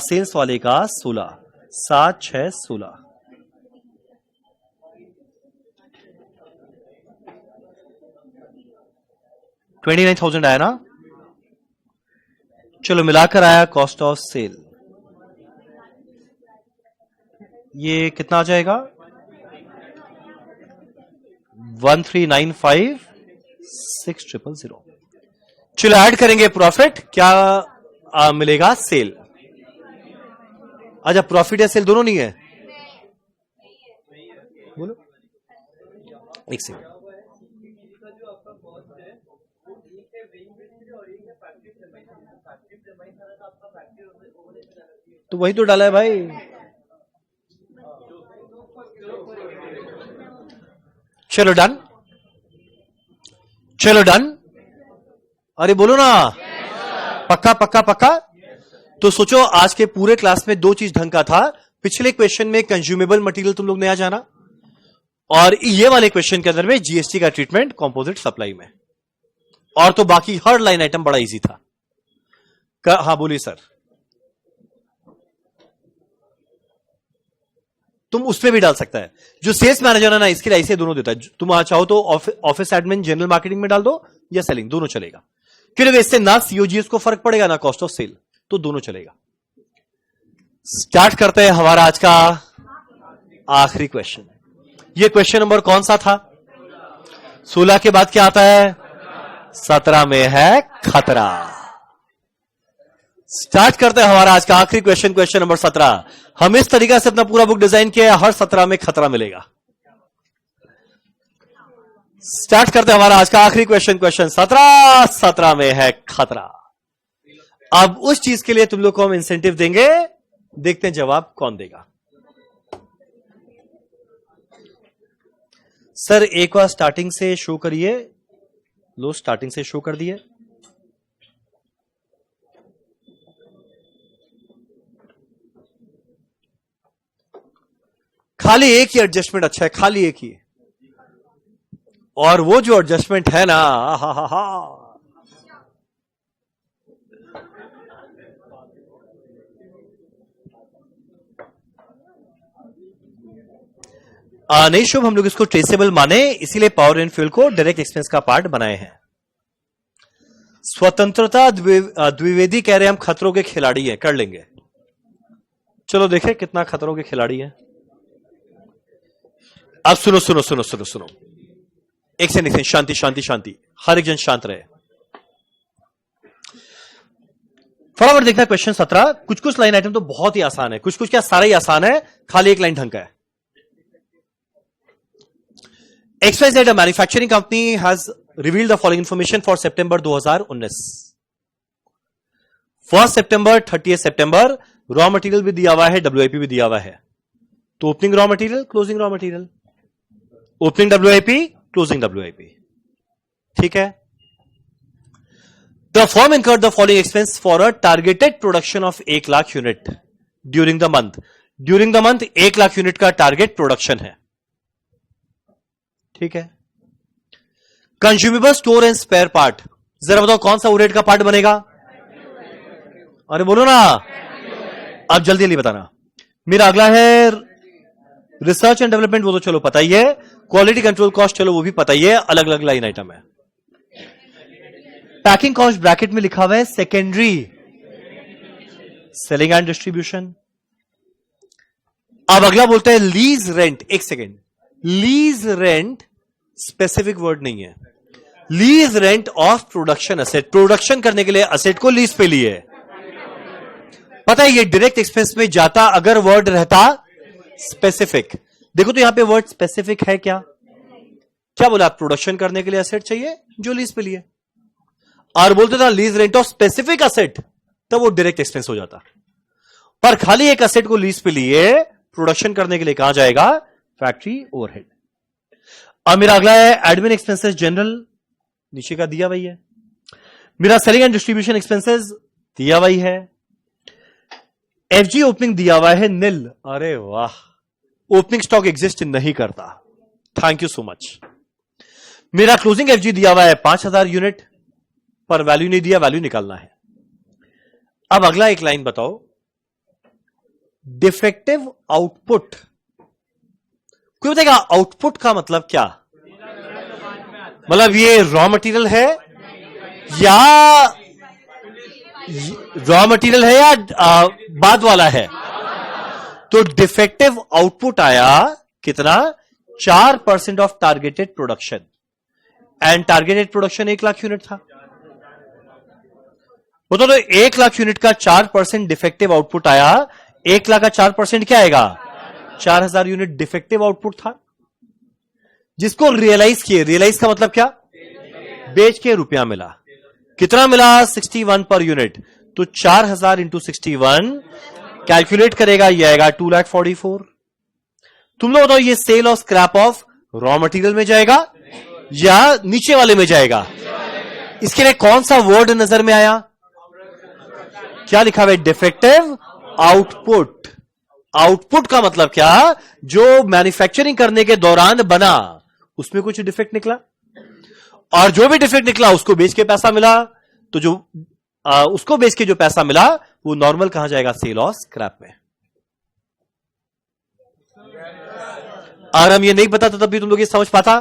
सेल्स वाले का 16, 7, 6, 16। $29,000 आया ना। चलो मिलाकर आया कॉस्ट ऑफ सेल, ये कितना आ जाएगा? 1,395,600। चलो ऐड करेंगे प्रॉफिट, क्या मिलेगा? सेल। अच्छा, प्रॉफिट या सेल दोनों नहीं है? बोलो एक सेकंड। तो वही तो डाला है भाई। चलो डन, चलो डन। अरे बोलो ना, पक्का पक्का पक्का। तो सोचो आज के पूरे क्लास में 2 चीज ढंग का था। पिछले क्वेश्चन में कंज्यूमेबल मटेरियल तुम लोग नया जाना, और ये वाले क्वेश्चन के अंदर में जीएसटी का ट्रीटमेंट कंपोजिट सप्लाई में। और तो बाकी हर लाइन आइटम बड़ा इजी था। हाँ बोलिए सर। तुम उसमें भी डाल सकता है। जो सेल्स मैनेजर है ना, इसके लिए ऐसे दोनों देता है। तुम चाहो तो ऑफिस एडमिन जनरल मार्केटिंग में डाल दो या सेलिंग, दोनों चलेगा। क्योंकि इससे ना सीओजीएस को फर्क पड़ेगा ना कॉस्ट ऑफ सेल, तो दोनों चलेगा। स्टार्ट करते हैं हमारा आज का आखिरी क्वेश्चन। ये क्वेश्चन नंबर कौन सा था? 16 के बाद क्या आता है? 17 में है खतरा। स्टार्ट करते हैं हमारा आज का आखिरी क्वेश्चन, क्वेश्चन नंबर 17। हम इस तरीके से अपना पूरा बुक डिजाइन किया है, हर 17 में खतरा मिलेगा। स्टार्ट करते हैं हमारा आज का आखिरी क्वेश्चन, क्वेश्चन 17 में है खतरा। अब उस चीज के लिए तुम लोग को हम इंसेंटिव देंगे, देखते हैं जवाब कौन देगा। सर एक बार स्टार्टिंग से शो करिए। लो स्टार्टिंग से शो कर दिए। खाली एक ही एडजस्टमेंट अच्छा है, खाली एक ही, और वो जो एडजस्टमेंट है ना, हा हा हा, नहीं शुभ, हम लोग इसको ट्रेसेबल माने, इसीलिए पावर एंड फ्यूल को डायरेक्ट एक्सपेंस का पार्ट बनाए हैं। स्वतंत्रता द्विवेदी कह रहे हैं हम खतरों के खिलाड़ी हैं, कर लेंगे। चलो देखें कितना खतरों के खिलाड़ी हैं। अब सुनो सुनो सुनो सुनो सुनो, एक से शांति शांति शांति, हर एक जन शांत रहे। फटाफट देखना क्वेश्चन 17। कुछ कुछ लाइन आइटम तो बहुत ही आसान है, कुछ कुछ क्या सारा ही आसान है, खाली एक लाइन ढंग का है। XYZ, a manufacturing company, has revealed the following information for September 2019. 1 September 30 September raw material भी दिया हुआ है, WIP भी दिया हुआ है। तो opening raw material, closing raw material, opening WIP, closing WIP, ठीक है। The firm incurred the following expense for a targeted production of 1 lakh unit during the month. During the month 1 lakh unit का टारगेट प्रोडक्शन है, ठीक है। Consumable store and spare part, जरा बताओ कौन सा ओवरहेड का पार्ट बनेगा? अरे बोलो ना, अब जल्दी जल्दी बताना। मेरा अगला है रिसर्च एंड डेवलपमेंट, वो तो चलो पता ही है। क्वालिटी कंट्रोल कॉस्ट, चलो वो भी पता ही है, अलग अलग लाइन आइटम है। पैकिंग कॉस्ट ब्रैकेट में लिखा हुआ है सेकेंडरी सेलिंग एंड डिस्ट्रीब्यूशन। अब अगला बोलते हैं लीज रेंट। एक second, lease rent specific word नहीं है। Lease rent of production asset, production करने के लिए एसेट को लीज पे लिए। पता है ये डायरेक्ट एक्सपेंस में जाता अगर वर्ड रहता स्पेसिफिक। देखो तो यहां पे वर्ड स्पेसिफिक है क्या? क्या बोला? प्रोडक्शन करने के लिए एसेट चाहिए जो लीज पे लिए, और बोलते था lease rent of specific asset, तब वो डायरेक्ट एक्सपेंस हो जाता। पर खाली एक एसेट को लीज पे लिए प्रोडक्शन करने के लिए कहां जाएगा? Factory overhead. अब मेरा अगला है एडमिन एक्सपेंसेस जनरल, नीचे का दिया वही है। मेरा सेलिंग एंड डिस्ट्रीब्यूशन एक्सपेंसेस दिया वही है। एफजी ओपनिंग दिया हुआ है निल। अरे वाह, ओपनिंग स्टॉक एग्जिस्ट नहीं करता, थैंक यू सो मच। मेरा क्लोजिंग एफजी दिया हुआ है 5000 यूनिट, पर वैल्यू नहीं दिया, वैल्यू निकालना है। अब अगला एक लाइन बताओ, डिफेक्टिव आउटपुट। कोई बताएगा आउटपुट का मतलब क्या? मतलब ये रॉ मटेरियल है या रॉ मटेरियल है या बाद वाला है? तो डिफेक्टिव आउटपुट आया कितना? 4% of targeted production, and targeted production 1 lakh unit था। वो तो 1 लाख यूनिट का 4% डिफेक्टिव आउटपुट आया। 1 लाख का 4% क्या आएगा? 4000 यूनिट डिफेक्टिव आउटपुट था, जिसको रियलाइज किए। रियलाइज का मतलब क्या? बेच के रुपया मिला। कितना मिला? 61 पर यूनिट। तो 4000 इंटू 61 कैलकुलेट करेगा, ये आएगा 2,44,000। तुम लोग बताओ ये सेल और स्क्रैप ऑफ रॉ मटेरियल में जाएगा या नीचे वाले में जाएगा? इसके लिए कौन सा वर्ड नजर में आया? क्या लिखा हुआ है? Defective output. आउटपुट का मतलब क्या? जो मैन्युफैक्चरिंग करने के दौरान बना उसमें कुछ डिफेक्ट निकला, और जो भी डिफेक्ट निकला उसको बेच के पैसा मिला। तो जो उसको बेच के जो पैसा मिला वो नॉर्मल कहां जाएगा? सेल और स्क्रैप में। अगर हम ये नहीं बताते तब भी तुम लोग ये समझ पाता?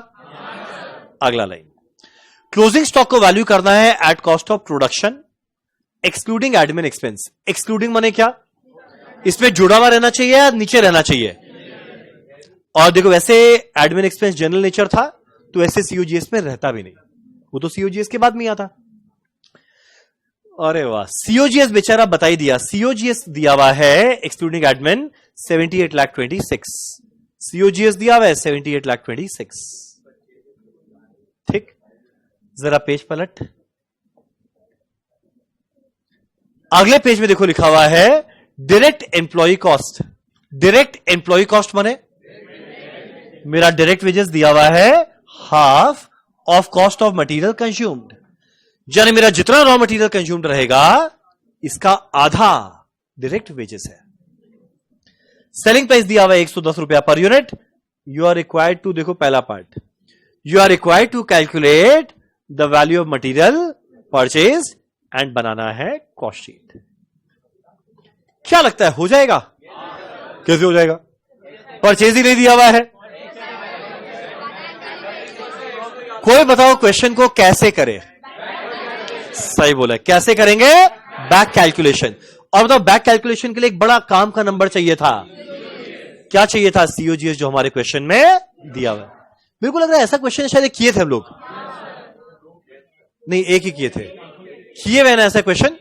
अगला लाइन, क्लोजिंग स्टॉक को वैल्यू करना है eight cost of production excluding admin expense. Excluding माने क्या? इसमें जुड़ा हुआ रहना चाहिए या नीचे रहना चाहिए? और देखो वैसे एडमिन एक्सपेंस जनरल नेचर था तो ऐसे सीओजीएस में रहता भी नहीं, वो तो सीओजीएस के बाद में आता। अरे वाह, सीओजीएस बेचारा बता ही दिया। सीओजीएस दिया हुआ है एक्सक्लूडिंग एडमिन 78,26,000, सीओजीएस दिया हुआ है 78,26,000। ठीक, जरा पेज पलट, अगले पेज में देखो लिखा हुआ है direct employ cost. Direct employ cost माने मेरा डायरेक्ट वेजेस दिया हुआ है half of cost of material consumed, यानी मेरा जितना रॉ मटेरियल कंज्यूम्ड रहेगा इसका आधा डायरेक्ट वेजेस है। सेलिंग प्राइस दिया हुआ है 110 रुपया per unit. You are required to, देखो पहला part, you are required to calculate the value of material purchase and बनाना है कॉस्ट शीट। क्या लगता है हो जाएगा? कैसे हो जाएगा? परचेज ही नहीं दिया हुआ है। कोई बताओ क्वेश्चन को कैसे करें? सही बोला, कैसे करेंगे? Back calculation. और बताओ बैक कैलकुलेशन के लिए एक बड़ा काम का नंबर चाहिए था। क्या चाहिए था? सीओजीएस, जो हमारे क्वेश्चन में दिया हुआ है। मेरे को लग रहा है ऐसा क्वेश्चन शायद किए थे हम लोग, नहीं एक ही किए थे, किए हुए ना ऐसा क्वेश्चन।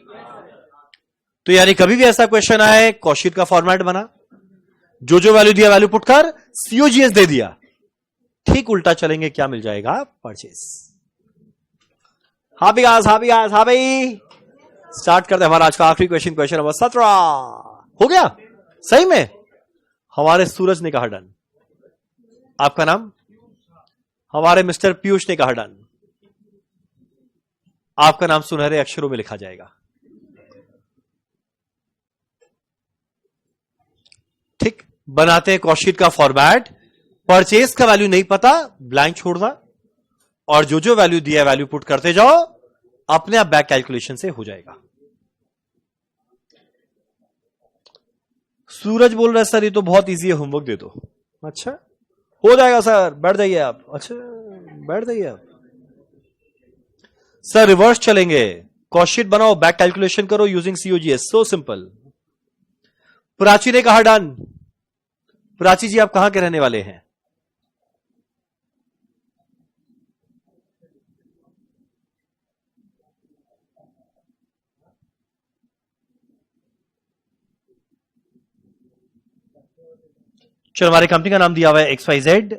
तो यानी कभी भी ऐसा क्वेश्चन आए, कॉस्ट शीट का फॉर्मेट बना, जो जो वैल्यू दिया वैल्यू पुट कर, सीओजीएस दे दिया, ठीक उल्टा चलेंगे, क्या मिल जाएगा? परचेस। हाँ भाई स्टार्ट करते हैं हमारा आज का आखिरी क्वेश्चन, क्वेश्चन नंबर 17। हो गया सही में? हमारे सूरज ने कहा डन। आपका नाम? हमारे मिस्टर पीयूष ने कहा डन। आपका नाम सुनहरे अक्षरों में लिखा जाएगा। ठीक, बनाते हैं कॉस्ट शीट का फॉर्मेट। परचेज का वैल्यू नहीं पता, ब्लैंक छोड़ना, और जो जो वैल्यू दिया वैल्यू पुट करते जाओ, अपने आप बैक कैलकुलेशन से हो जाएगा। सूरज बोल रहा है सर ये तो बहुत इजी है, होमवर्क दे दो। अच्छा हो जाएगा सर, बैठ जाइए आप। अच्छा बैठ जाइए आप सर, रिवर्स चलेंगे, कॉस्ट शीट बनाओ, बैक कैलकुलेशन करो using COGS, so simple. Prachi ने कहा डन। प्राची जी आप कहां के रहने वाले हैं? चलो, हमारी कंपनी का नाम दिया हुआ है XYZ।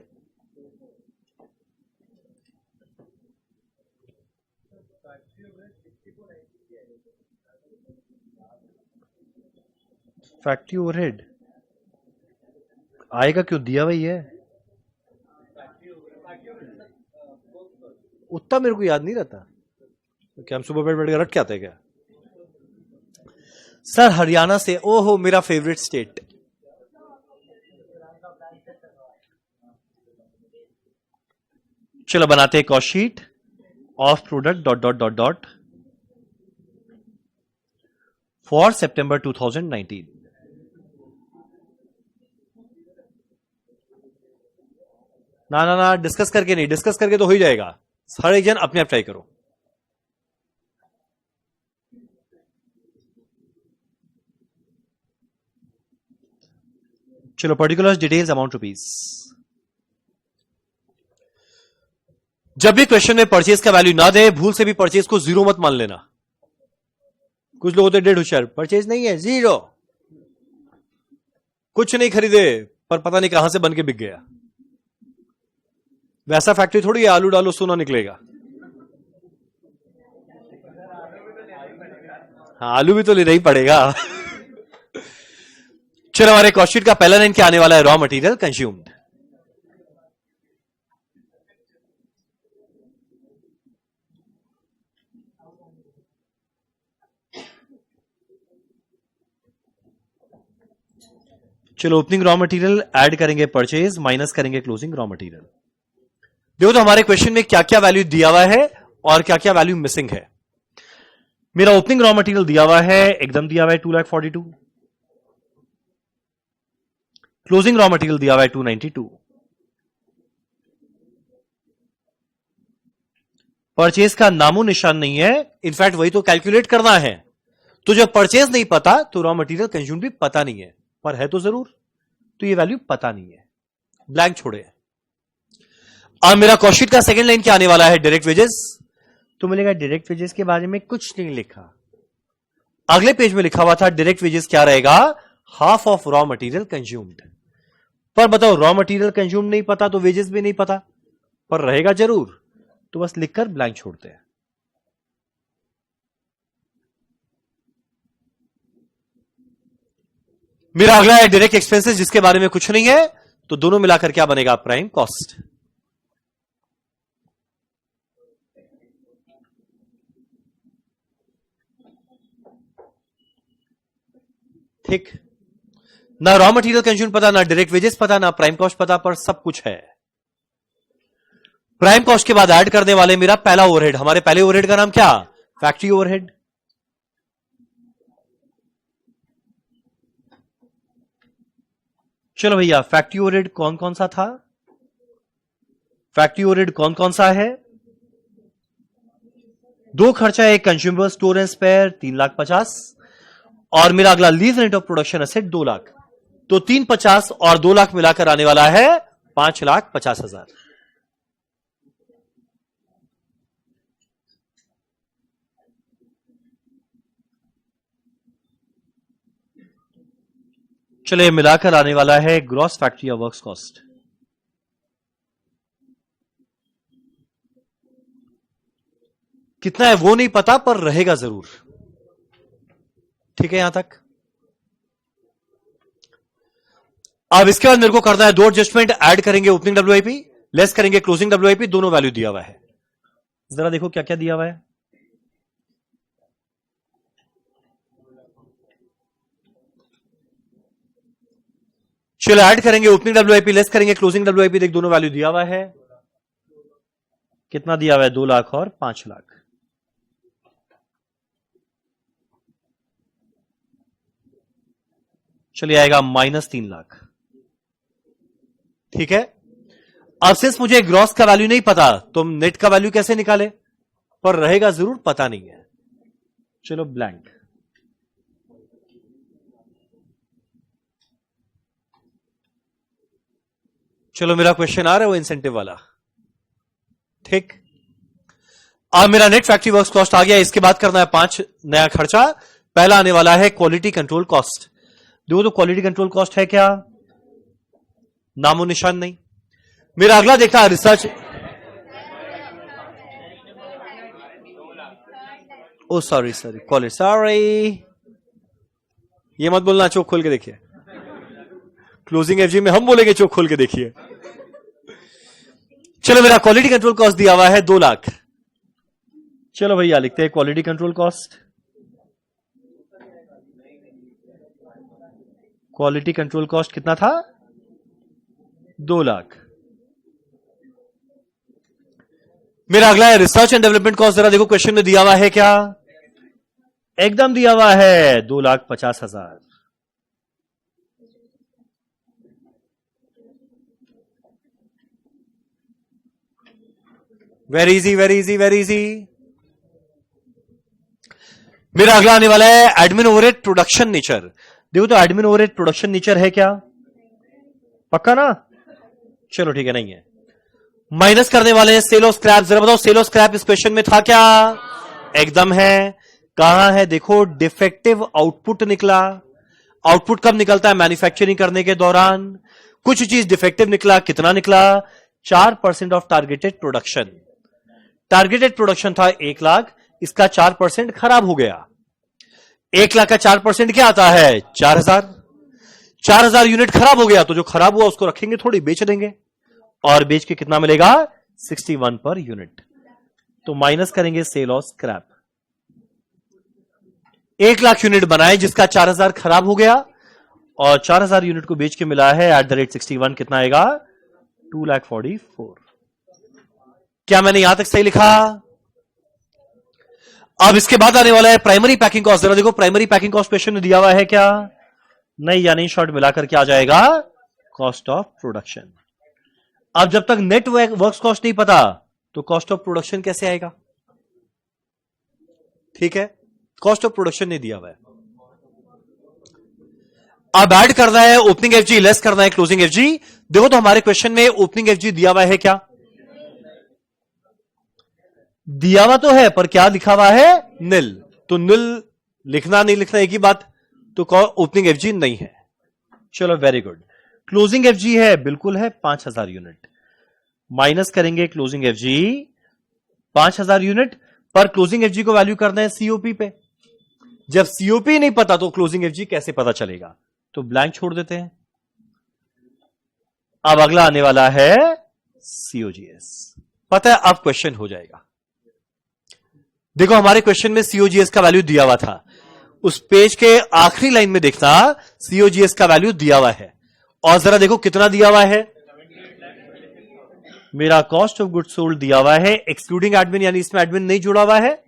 फैक्ट्री ओवरहेड आएगा क्यों? दिया हुआ ही है, उतना मेरे को याद नहीं रहता। क्या हम सुबह बैठ के रट के आते हैं क्या? सर हरियाणा से। ओहो, मेरा फेवरेट स्टेट। चलो बनाते हैं cost sheet of product dot dot dot dot for September 2019। ना ना ना, डिस्कस करके नहीं, डिस्कस करके तो हो ही जाएगा। हर एक जन अपने आप ट्राई करो। चलो, पर्टिकुलर डिटेल्स अमाउंट रुपीज। जब भी क्वेश्चन में परचेज का वैल्यू ना दे, भूल से भी परचेज को जीरो मत मान लेना। कुछ लोग होते हैं डेढ़ होशियार, परचेज नहीं है, जीरो, कुछ नहीं खरीदे पर पता नहीं कहां से बन के बिक गया। वैसा फैक्ट्री थोड़ी है, आलू डालो सोना निकलेगा। हाँ, आलू भी तो लेना ही पड़ेगा। चलो, हमारे कॉस्ट शीट का पहला लाइन क्या आने वाला है? Raw material consumed. चलो, ओपनिंग रॉ मटेरियल ऐड करेंगे परचेज, माइनस करेंगे क्लोजिंग रॉ मटेरियल। देखो तो हमारे क्वेश्चन में क्या क्या वैल्यू दिया हुआ है और क्या क्या वैल्यू मिसिंग है। मेरा ओपनिंग रॉ मटेरियल दिया हुआ है, एकदम दिया हुआ है 2,42,000। क्लोजिंग रॉ मटेरियल दिया हुआ है 292। परचेज का नामो निशान नहीं है, इनफैक्ट वही तो कैलकुलेट करना है। तो जब परचेज नहीं पता तो रॉ मटेरियल कंज्यूम भी पता नहीं है, पर है तो जरूर, तो ये वैल्यू पता नहीं है, ब्लैंक छोड़े। अब मेरा कॉस्ट शीट का सेकंड लाइन क्या आने वाला है, डायरेक्ट वेजेस। तो मिलेगा डायरेक्ट वेजेस के बारे में कुछ नहीं लिखा, अगले पेज में लिखा हुआ था डायरेक्ट वेजेस क्या रहेगा, half of raw material consumed. पर बताओ रॉ मटेरियल कंज्यूम नहीं पता तो वेजेस भी नहीं पता, पर रहेगा जरूर, तो बस लिखकर ब्लैंक छोड़ते हैं। मेरा अगला है डायरेक्ट एक्सपेंसेस, जिसके बारे में कुछ नहीं है, तो दोनों मिलाकर क्या बनेगा, प्राइम कॉस्ट। ठीक, ना रॉ मटेरियल कंज्यूम पता, ना डायरेक्ट वेजेस पता, ना प्राइम कॉस्ट पता, पर सब कुछ है। प्राइम कॉस्ट के बाद ऐड करने वाले मेरा पहला ओवरहेड, हमारे पहले ओवरहेड का नाम क्या, फैक्ट्री ओवरहेड। चलो भैया, फैक्ट्री ओवरहेड कौन कौन सा था, फैक्ट्री ओवरहेड कौन कौन सा है, दो खर्चा है, कंज्यूमेबल स्टोर एंड स्पेयर 3,50,000, और मेरा अगला lease rent of production asset 2 lakh, तो 350 और 2 लाख मिलाकर आने वाला है 5,50,000। चलिए, मिलाकर आने वाला है ग्रॉस फैक्ट्री या वर्क्स कॉस्ट। कितना है वो नहीं पता, पर रहेगा जरूर। ठीक है यहां तक। अब इसके बाद मेरे को करना है 2 एडजस्टमेंट, ऐड करेंगे ओपनिंग डब्ल्यूआईपी, लेस करेंगे क्लोजिंग डब्ल्यूआईपी, दोनों वैल्यू दिया हुआ है। जरा देखो क्या क्या दिया हुआ है। चलो ऐड करेंगे ओपनिंग डब्ल्यूआईपी, लेस करेंगे क्लोजिंग डब्ल्यूआईपी, देख दोनों वैल्यू दिया हुआ है। कितना दिया हुआ है, 2 लाख और 5 लाख। चलिए आएगा -3 लाख। ठीक है, अब सिंस मुझे ग्रॉस का वैल्यू नहीं पता तो नेट का वैल्यू कैसे निकाले, पर रहेगा जरूर, पता नहीं है। चलो ब्लैंक। चलो मेरा क्वेश्चन आ रहा है वो इंसेंटिव वाला। ठीक, अब मेरा नेट फैक्ट्री वर्क्स कॉस्ट आ गया। इसके बाद करना है 5 नया खर्चा। पहला आने वाला है क्वालिटी कंट्रोल कॉस्ट। देखो तो क्वालिटी कंट्रोल कॉस्ट है क्या, नामो निशान नहीं। मेरा अगला देखता है रिसर्च। ओ सॉरी क्वालिटी, सॉरी, ये मत बोलना, चोक खोल के देखिए। क्लोजिंग एफजी में हम बोलेंगे चोक खोल के देखिए। चलो मेरा क्वालिटी कंट्रोल कॉस्ट दिया हुआ है 2 लाख। चलो भैया लिखते हैं quality control cost. Quality control cost कितना था, 2 लाख। मेरा अगला है रिसर्च एंड डेवलपमेंट कॉस्ट। जरा देखो क्वेश्चन में दिया हुआ है क्या, एकदम दिया हुआ है 2,50,000। Very easy, very easy, very easy. मेरा अगला आने वाला है एडमिन ओवरहेड प्रोडक्शन नेचर। देखो तो एडमिन ओवरहेड प्रोडक्शन नेचर है क्या, पक्का ना, चलो ठीक है, नहीं है। माइनस करने वाले हैं सेल ऑफ स्क्रैप। जरा बताओ सेल ऑफ स्क्रैप इस क्वेश्चन में था क्या, एकदम है। कहां है, देखो डिफेक्टिव आउटपुट निकला। आउटपुट कब निकलता है, मैन्युफैक्चरिंग करने के दौरान। कुछ चीज डिफेक्टिव निकला, कितना निकला, 4% of targeted production. Targeted production था 1 लाख, इसका 4% खराब हो गया। 1 लाख का 4% क्या आता है, 4,000। 4,000 यूनिट खराब हो गया, तो जो खराब हुआ उसको रखेंगे थोड़ी, बेच देंगे, और बेच के कितना मिलेगा, 61 पर यूनिट। तो माइनस करेंगे sale of scrap. 1 lakh unit बनाए जिसका 4,000 खराब हो गया, और 4,000 यूनिट को बेच के मिला है @61, कितना आएगा, 2,44,000। क्या मैंने यहां तक सही लिखा। अब इसके बाद आने वाला है प्राइमरी पैकिंग कॉस्ट। जरा देखो प्राइमरी पैकिंग कॉस्ट क्वेश्चन में दिया हुआ है क्या, नहीं या नहीं, शॉर्ट मिलाकर क्या आ जाएगा, कॉस्ट ऑफ प्रोडक्शन। अब जब तक नेट वर्क्स कॉस्ट नहीं पता तो कॉस्ट ऑफ प्रोडक्शन कैसे आएगा। ठीक है, कॉस्ट ऑफ प्रोडक्शन नहीं दिया हुआ है। अब ऐड करना है ओपनिंग एफजी लेस करना है क्लोजिंग एफजी। देखो तो हमारे क्वेश्चन में ओपनिंग एफजी दिया हुआ है क्या? दिया हुआ तो है पर क्या लिखा हुआ है? निल। तो निल लिखना नहीं लिखना एक ही बात, तो ओपनिंग एफजी नहीं है। चलो वेरी गुड। क्लोजिंग एफजी है, बिल्कुल है 5000 यूनिट। माइनस करेंगे क्लोजिंग एफजी 5000 यूनिट, पर क्लोजिंग एफजी को वैल्यू करना है सीओपी पे। जब सीओपी नहीं पता तो क्लोजिंग एफजी कैसे पता चलेगा? तो ब्लैंक छोड़ देते हैं। अब अगला आने वाला है सीओजीएस। पता है अब क्वेश्चन हो जाएगा। देखो हमारे क्वेश्चन में सीओजीएस का वैल्यू दिया हुआ था, उस पेज के आखिरी लाइन में देखना सीओजीएस का वैल्यू दिया हुआ है, और जरा देखो कितना दिया हुआ है। मेरा कॉस्ट ऑफ गुड सोल्ड दिया हुआ है एक्सक्लूडिंग एडमिन, यानी इसमें एडमिन नहीं जुड़ा हुआ है,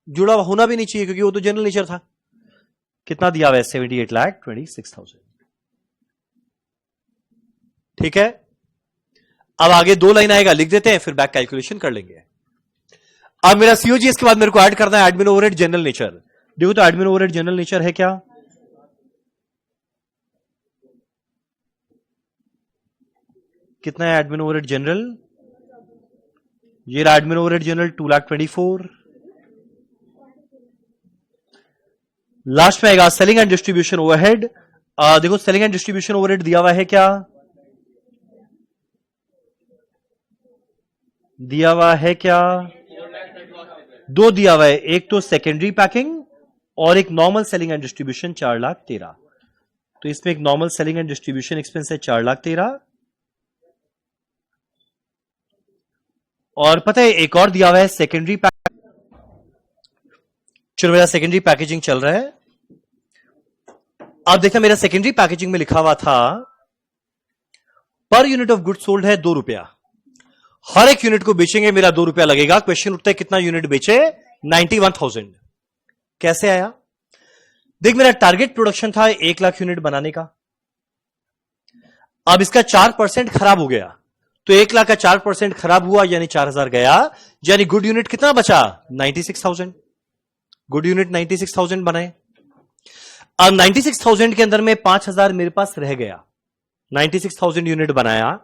जुड़ा होना भी नहीं चाहिए क्योंकि वो तो जनरल नेचर था। कितना दिया हुआ है? 78,26,000। ठीक है, अब आगे दो लाइन आएगा, लिख देते हैं, फिर बैक कैलकुलेशन कर लेंगे। अब मेरा सीओजीएस के बाद मेरे को ऐड करना है एडमिन ओवरहेड जनरल नेचर। देखो तो एडमिन ओवरहेड जनरल नेचर है क्या? कितना है एडमिन ओवरहेड जनरल? ये रहा एडमिन ओवरहेड जनरल 2,24,000। लास्ट में आएगा सेलिंग एंड डिस्ट्रीब्यूशन ओवरहेड। देखो सेलिंग एंड डिस्ट्रीब्यूशन ओवरहेड दिया हुआ है क्या? दिया हुआ है क्या? दो दिया हुआ है, एक तो सेकेंडरी पैकिंग और एक नॉर्मल सेलिंग एंड डिस्ट्रीब्यूशन 4,13,000। तो इसमें एक normal selling and distribution expense है 4,13,000, और पता है एक और दिया हुआ है सेकेंडरी पैकिंग। चलो मेरा सेकेंडरी पैकेजिंग चल रहा है। अब देखा मेरा सेकेंडरी पैकेजिंग में लिखा हुआ था per unit of good sold है 2 रुपया। हर एक यूनिट को बेचेंगे मेरा 2 रुपया लगेगा। क्वेश्चन उठता है कितना यूनिट बेचे? 91,000। कैसे आया? देख मेरा टारगेट प्रोडक्शन था 1 लाख यूनिट बनाने का। अब इसका 4% खराब हो गया, तो 1 लाख का 4% खराब हुआ यानी 4,000 गया, यानी गुड यूनिट कितना बचा? 96,000। गुड यूनिट 96,000 बनाए। अब 96,000 के अंदर में 5,000 मेरे पास रह गया। 96,000 यूनिट बनाया,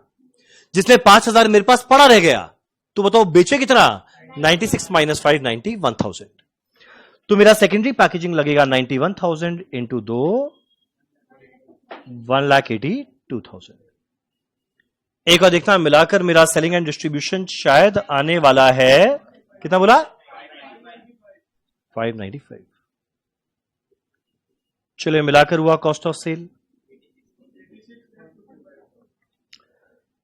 जिसमें 5,000 मेरे पास पड़ा रह गया, तो बताओ बेचे कितना? 96 माइनस 5 91,000। तो मेरा सेकेंडरी पैकेजिंग लगेगा 91,000 इंटू 2 1,82,000। एक बार देखना मिलाकर मेरा सेलिंग एंड डिस्ट्रीब्यूशन शायद आने वाला है, कितना बोला? 595। चलिए मिलाकर हुआ कॉस्ट ऑफ सेल।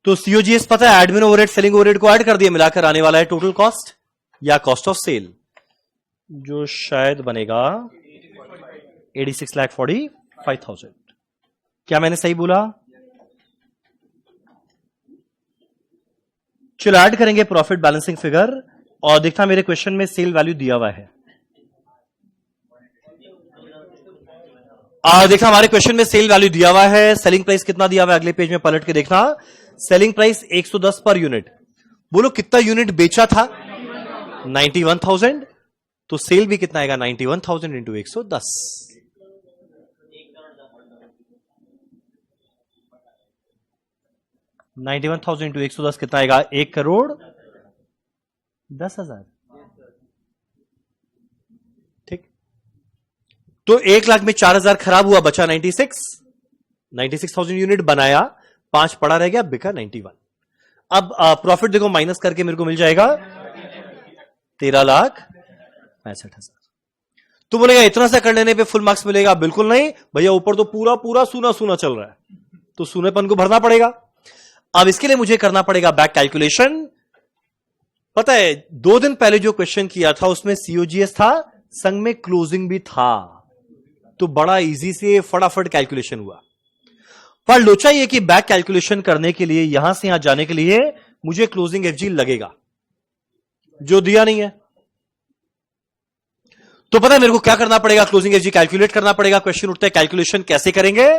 तो सीओजीएस पता है एडमिन ओवरहेड सेलिंग ओवरहेड को ऐड कर दिया, मिलाकर आने वाला है टोटल कॉस्ट या कॉस्ट ऑफ सेल, जो शायद बनेगा 86,45,000। क्या मैंने सही बोला? चलो ऐड करेंगे प्रॉफिट बैलेंसिंग फिगर, और देखना मेरे क्वेश्चन में सेल वैल्यू दिया हुआ है। देखना हमारे क्वेश्चन में सेल वैल्यू दिया हुआ है। सेलिंग प्राइस कितना दिया हुआ है? अगले पेज में पलट के देखना। Selling price 110 per unit. बोलो कितना यूनिट बेचा था? 91,000। तो सेल भी कितना आएगा? 91,000 इंटू 110। 91,000 इंटू 110 कितना आएगा? 1,10,00,000। ठीक, तो 1 लाख में 4,000 खराब हुआ, बचा 96,000 यूनिट बनाया, 5 पड़ा रह गया, बिका 91। अब प्रॉफिट देखो माइनस करके मेरे को मिल जाएगा 13,65,000। तो बोलेगा इतना सा कर लेने पे फुल मार्क्स मिलेगा? बिल्कुल नहीं भैया, ऊपर तो पूरा पूरा सूना सूना चल रहा है, तो सूनेपन को भरना पड़ेगा। अब इसके लिए मुझे करना पड़ेगा बैक कैलकुलेशन। पता है 2 दिन पहले जो क्वेश्चन किया था उसमें सीओजीएस था, संग में क्लोजिंग भी था, तो बड़ा इजी से फटाफट कैलकुलेशन हुआ। पर लोचा ये कि बैक कैलकुलेशन करने के लिए, यहां से यहां जाने के लिए मुझे क्लोजिंग एफजी लगेगा, जो दिया नहीं है। तो पता है मेरे को क्या करना पड़ेगा? क्लोजिंग एफजी कैलकुलेट करना पड़ेगा। क्वेश्चन उठता है कैलकुलेशन कैसे करेंगे?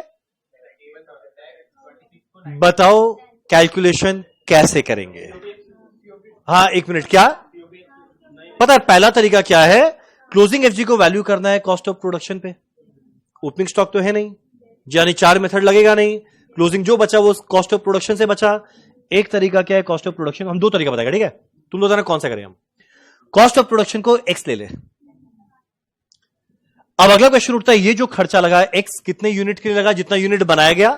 बताओ कैलकुलेशन कैसे करेंगे? हाँ 1 मिनट, क्या पता है पहला तरीका क्या है? क्लोजिंग एफजी को वैल्यू करना है कॉस्ट ऑफ प्रोडक्शन पे, ओपनिंग स्टॉक तो है नहीं, यानी 4 मेथड लगेगा नहीं, क्लोजिंग जो बचा वो कॉस्ट ऑफ प्रोडक्शन से बचा। एक तरीका क्या है कॉस्ट ऑफ प्रोडक्शन, हम 2 तरीका बताएगा, ठीक है, तुम लोग कौन सा करें हम। कॉस्ट ऑफ प्रोडक्शन को एक्स ले ले। अब अगला क्वेश्चन उठता है, ये जो खर्चा लगा एक्स कितने यूनिट के लिए लगा, जितना यूनिट बनाया गया,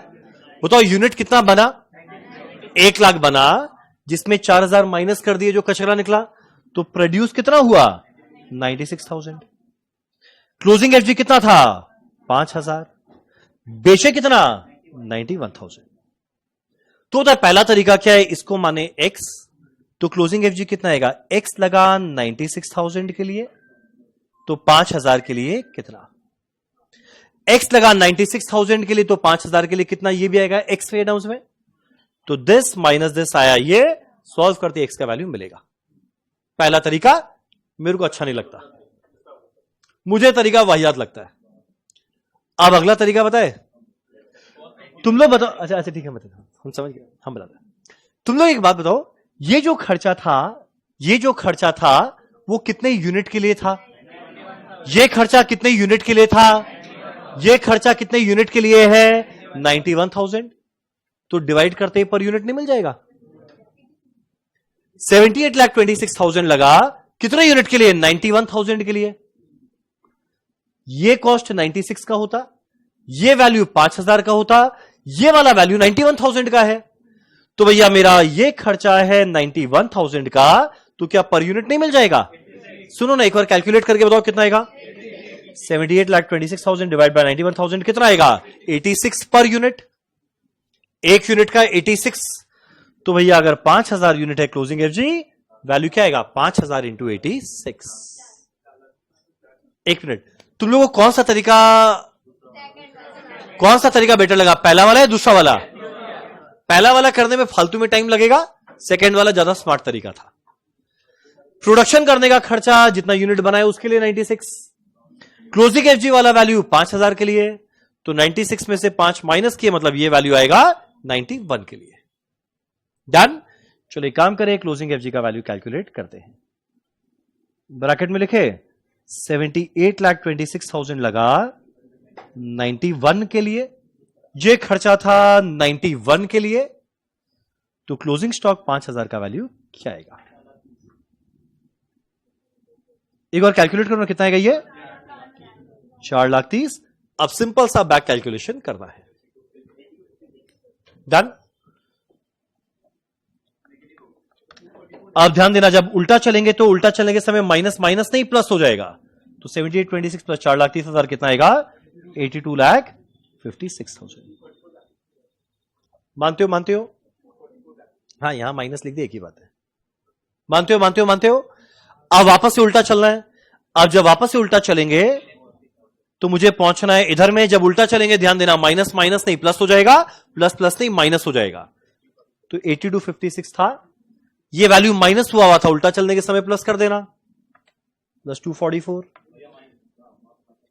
बताओ यूनिट कितना बना, 1 लाख बना, जिसमें 4000 माइनस कर दिए जो कचरा निकला, तो प्रोड्यूस कितना हुआ 96,000। क्लोजिंग एफजी कितना था 5000, बेचे कितना 91,000। तो होता है पहला तरीका क्या है, इसको माने एक्स, तो क्लोजिंग एफजी कितना आएगा, एक्स लगा 96,000 के लिए, तो 5000 के लिए कितना, एक्स लगा 96,000 के लिए, तो 5000 के लिए कितना, ये भी आएगा एक्स फेड हाउस में, तो दिस माइनस दिस आया, ये सॉल्व करते एक्स का वैल्यू मिलेगा। पहला तरीका मेरे को अच्छा नहीं लगता, मुझे तरीका वाहियात लगता है। अब अगला तरीका बताए, तुम लोग बताओ, अच्छा ठीक है, बताओ, हम समझ गए, हम बताते हैं। तुम लोग एक बात बताओ, ये जो खर्चा था वो कितने यूनिट के लिए था, ये खर्चा कितने यूनिट के लिए था, ये खर्चा कितने यूनिट के लिए है 91,000, तो डिवाइड करते ही पर यूनिट नहीं मिल जाएगा। 78,26,000 लगा कितने यूनिट के लिए, 91,000 के लिए। ये कॉस्ट 96 का होता, ये वैल्यू 5000 का होता, ये वाला वैल्यू 91,000 का है, तो भैया मेरा ये खर्चा है 91,000 का, तो क्या पर यूनिट नहीं मिल जाएगा। सुनो ना एक बार कैलकुलेट करके बताओ कितना आएगा, 78,26,000 डिवाइड बाय 91,000 कितना आएगा 86 पर यूनिट, एक यूनिट का 86, तो भैया अगर 5000 यूनिट है क्लोजिंग एफजी, वैल्यू क्या आएगा 5000 इंटू 86। एक मिनट, तुम लोगों को कौन सा तरीका बेटर लगा, पहला वाला या दूसरा वाला। पहला वाला करने में फालतू में टाइम लगेगा, सेकंड वाला ज्यादा स्मार्ट तरीका था। प्रोडक्शन करने का खर्चा जितना यूनिट बनाया उसके लिए 96, क्लोजिंग एफजी वाला वैल्यू 5000 के लिए, तो 96 में से 5 माइनस किए, मतलब ये वैल्यू आएगा 91 के लिए। डन। चलो एक काम करें, क्लोजिंग एफजी का वैल्यू कैलकुलेट करते हैं। ब्रैकेट में लिखे 78,26,000 लगा 91 के लिए, ये खर्चा था 91 के लिए, तो क्लोजिंग स्टॉक 5000 का वैल्यू क्या आएगा। एक बार कैलकुलेट करना कितना आएगा, ये 4,30,000। अब सिंपल सा बैक कैलकुलेशन करना है। डन। अब ध्यान देना, जब उल्टा चलेंगे तो उल्टा चलने के समय माइनस माइनस नहीं प्लस हो जाएगा, तो 78,26 प्लस 4,30,000 कितना आएगा 82,56,000। मानते हो हाँ, यहां माइनस लिख दे, एक ही बात है। मानते हो। अब वापस से उल्टा चलना है। अब जब वापस से उल्टा चलेंगे तो मुझे पहुंचना है इधर में, जब उल्टा चलेंगे ध्यान देना माइनस माइनस नहीं प्लस हो जाएगा, प्लस प्लस नहीं माइनस हो जाएगा, तो 82,56 था, ये वैल्यू माइनस हुआ था, उल्टा चलने के समय प्लस कर देना, प्लस 244,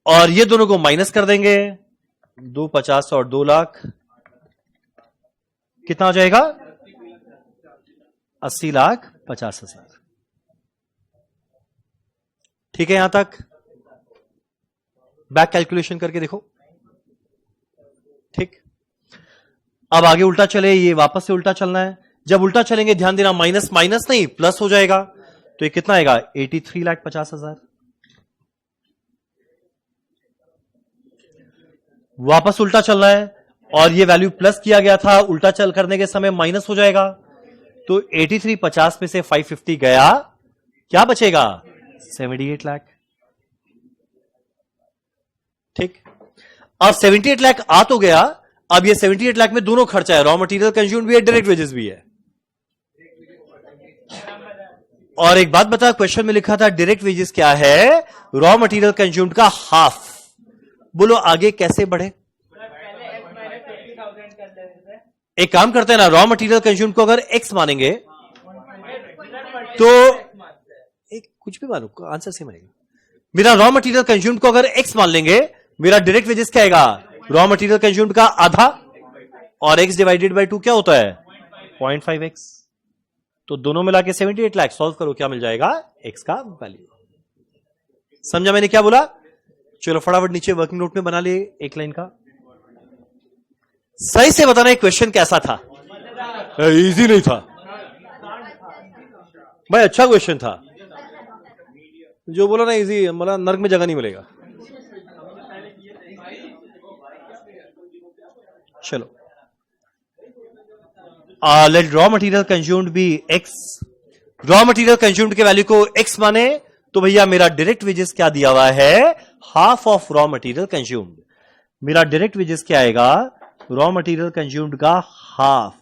और ये दोनों को माइनस कर देंगे, 250 और 2 लाख, कितना हो जाएगा 80,50,000। ठीक है, यहां तक बैक कैलकुलेशन करके देखो। ठीक, अब आगे उल्टा चले, ये वापस से उल्टा चलना है, जब उल्टा चलेंगे ध्यान देना माइनस माइनस नहीं प्लस हो जाएगा, तो ये कितना आएगा 83,50,000। वापस उल्टा चलना है और ये वैल्यू प्लस किया गया था, उल्टा चल करने के समय माइनस हो जाएगा, तो 83,50 में से 550 गया, क्या बचेगा 78 लाख। ठीक, अब 78 लाख आ तो गया, अब ये 78 लाख में दोनों खर्चा है, रॉ मटेरियल कंज्यूम्ड भी है, डायरेक्ट वेजेस भी है। और एक बात बता, क्वेश्चन में लिखा था डायरेक्ट वेजेस क्या है, रॉ मटेरियल कंज्यूम्ड का हाफ। बोलो आगे कैसे बढ़े। एक काम करते हैं ना, रॉ मटेरियल कंज्यूम्ड को अगर एक्स मानेंगे तो एक कुछ भी मानो, आंसर सेम आएगा। मेरा रॉ मटेरियल कंज्यूम्ड को अगर एक्स मान लेंगे, मेरा डायरेक्ट वेजेस क्या आएगा, रॉ मटेरियल कंज्यूम्ड का आधा, और x डिवाइडेड बाय 2 क्या होता है 0.5x, तो दोनों मिला के 78 लाख। सॉल्व करो क्या मिल जाएगा x का वैल्यू। समझा मैंने क्या बोला? चलो फटाफट नीचे वर्किंग नोट में बना लिए एक लाइन का। सही से बताना क्वेश्चन कैसा था? इजी नहीं था भाई, अच्छा क्वेश्चन था। जो बोला ना इजी, मतलब नर्क में जगह नहीं मिलेगा। चलो, let raw material consumed be X. Raw material consumed के वैल्यू को एक्स माने तो भैया मेरा डायरेक्ट वेजेस क्या दिया हुआ है? Half of raw material consumed. मेरा डायरेक्ट वेजेस क्या आएगा? रॉ मटेरियल कंज्यूम्ड का हाफ,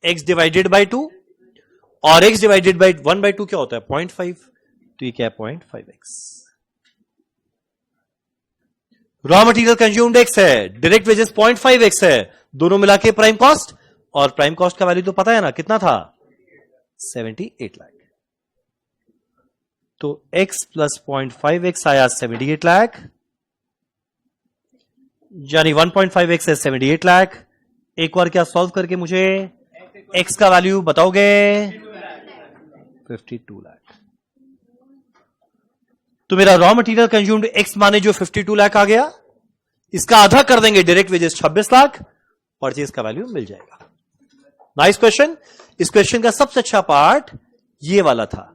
एक्स डिवाइडेड बाय 2, और x डिवाइडेड बाई 1/2 क्या होता है? 0.5। तो ये क्या है? 0.5x। Raw material consumed x है, डायरेक्ट वेजेस 0.5x है, दोनों मिला के प्राइम कॉस्ट, और प्राइम कॉस्ट का वैल्यू तो पता है ना कितना था? 78 लाख। तो x प्लस 0.5x आया 78 लाख, यानी 1.5x है 78 लाख। एक बार क्या सॉल्व करके मुझे x का वैल्यू बताओगे? 52 लाख। तो मेरा रॉ मटेरियल कंज्यूम्ड x माने जो 52 लाख आ गया, इसका आधा कर देंगे डायरेक्ट वेजेस 26 लाख, परचेज का वैल्यू मिल जाएगा। Nice question. इस क्वेश्चन का सबसे अच्छा पार्ट ये वाला था।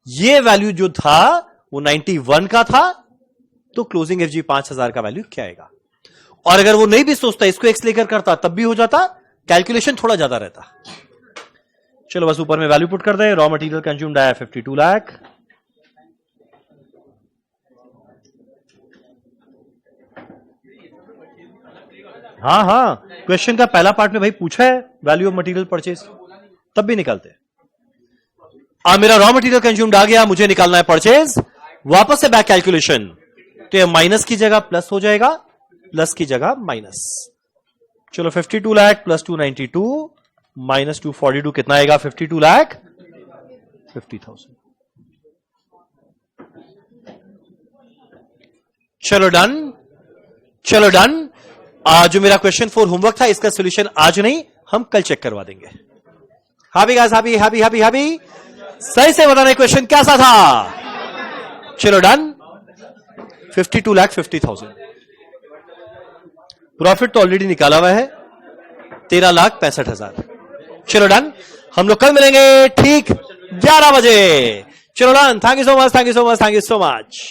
ये वैल्यू जो था वो 91 का था, तो क्लोजिंग एफजी 5000 का वैल्यू क्या आएगा? और अगर वो नहीं भी सोचता, इसको एक्स लेकर करता, तब भी हो जाता, कैलकुलेशन थोड़ा ज्यादा रहता। चलो बस ऊपर में वैल्यू पुट कर दे। रॉ मटेरियल कंज्यूम्ड आया 52 लाख, हाँ क्वेश्चन का पहला पार्ट में भाई पूछा है वैल्यू ऑफ मटेरियल परचेज, तब भी निकालते। अब मेरा रॉ मटेरियल कंज्यूम्ड आ गया, मुझे निकालना है परचेज। वापस से बैक कैलकुलेशन, तो ये माइनस की जगह प्लस हो जाएगा, प्लस की जगह माइनस। चलो 52 लाख प्लस 292 माइनस 242 कितना आएगा? 52 लाख 50,000। चलो डन, चलो डन। जो मेरा क्वेश्चन 4 होमवर्क था, इसका सॉल्यूशन आज नहीं, हम कल चेक करवा देंगे। Happy guys, happy happy happy happy. सही से बताना क्वेश्चन कैसा था? चलो डन। 52 लाख 50,000। प्रॉफिट तो ऑलरेडी निकाला हुआ है 13,65,000। चलो डन। हम लोग कल मिलेंगे ठीक 11 बजे। चलो done. Thank you so much, thank you so much, thank you so much.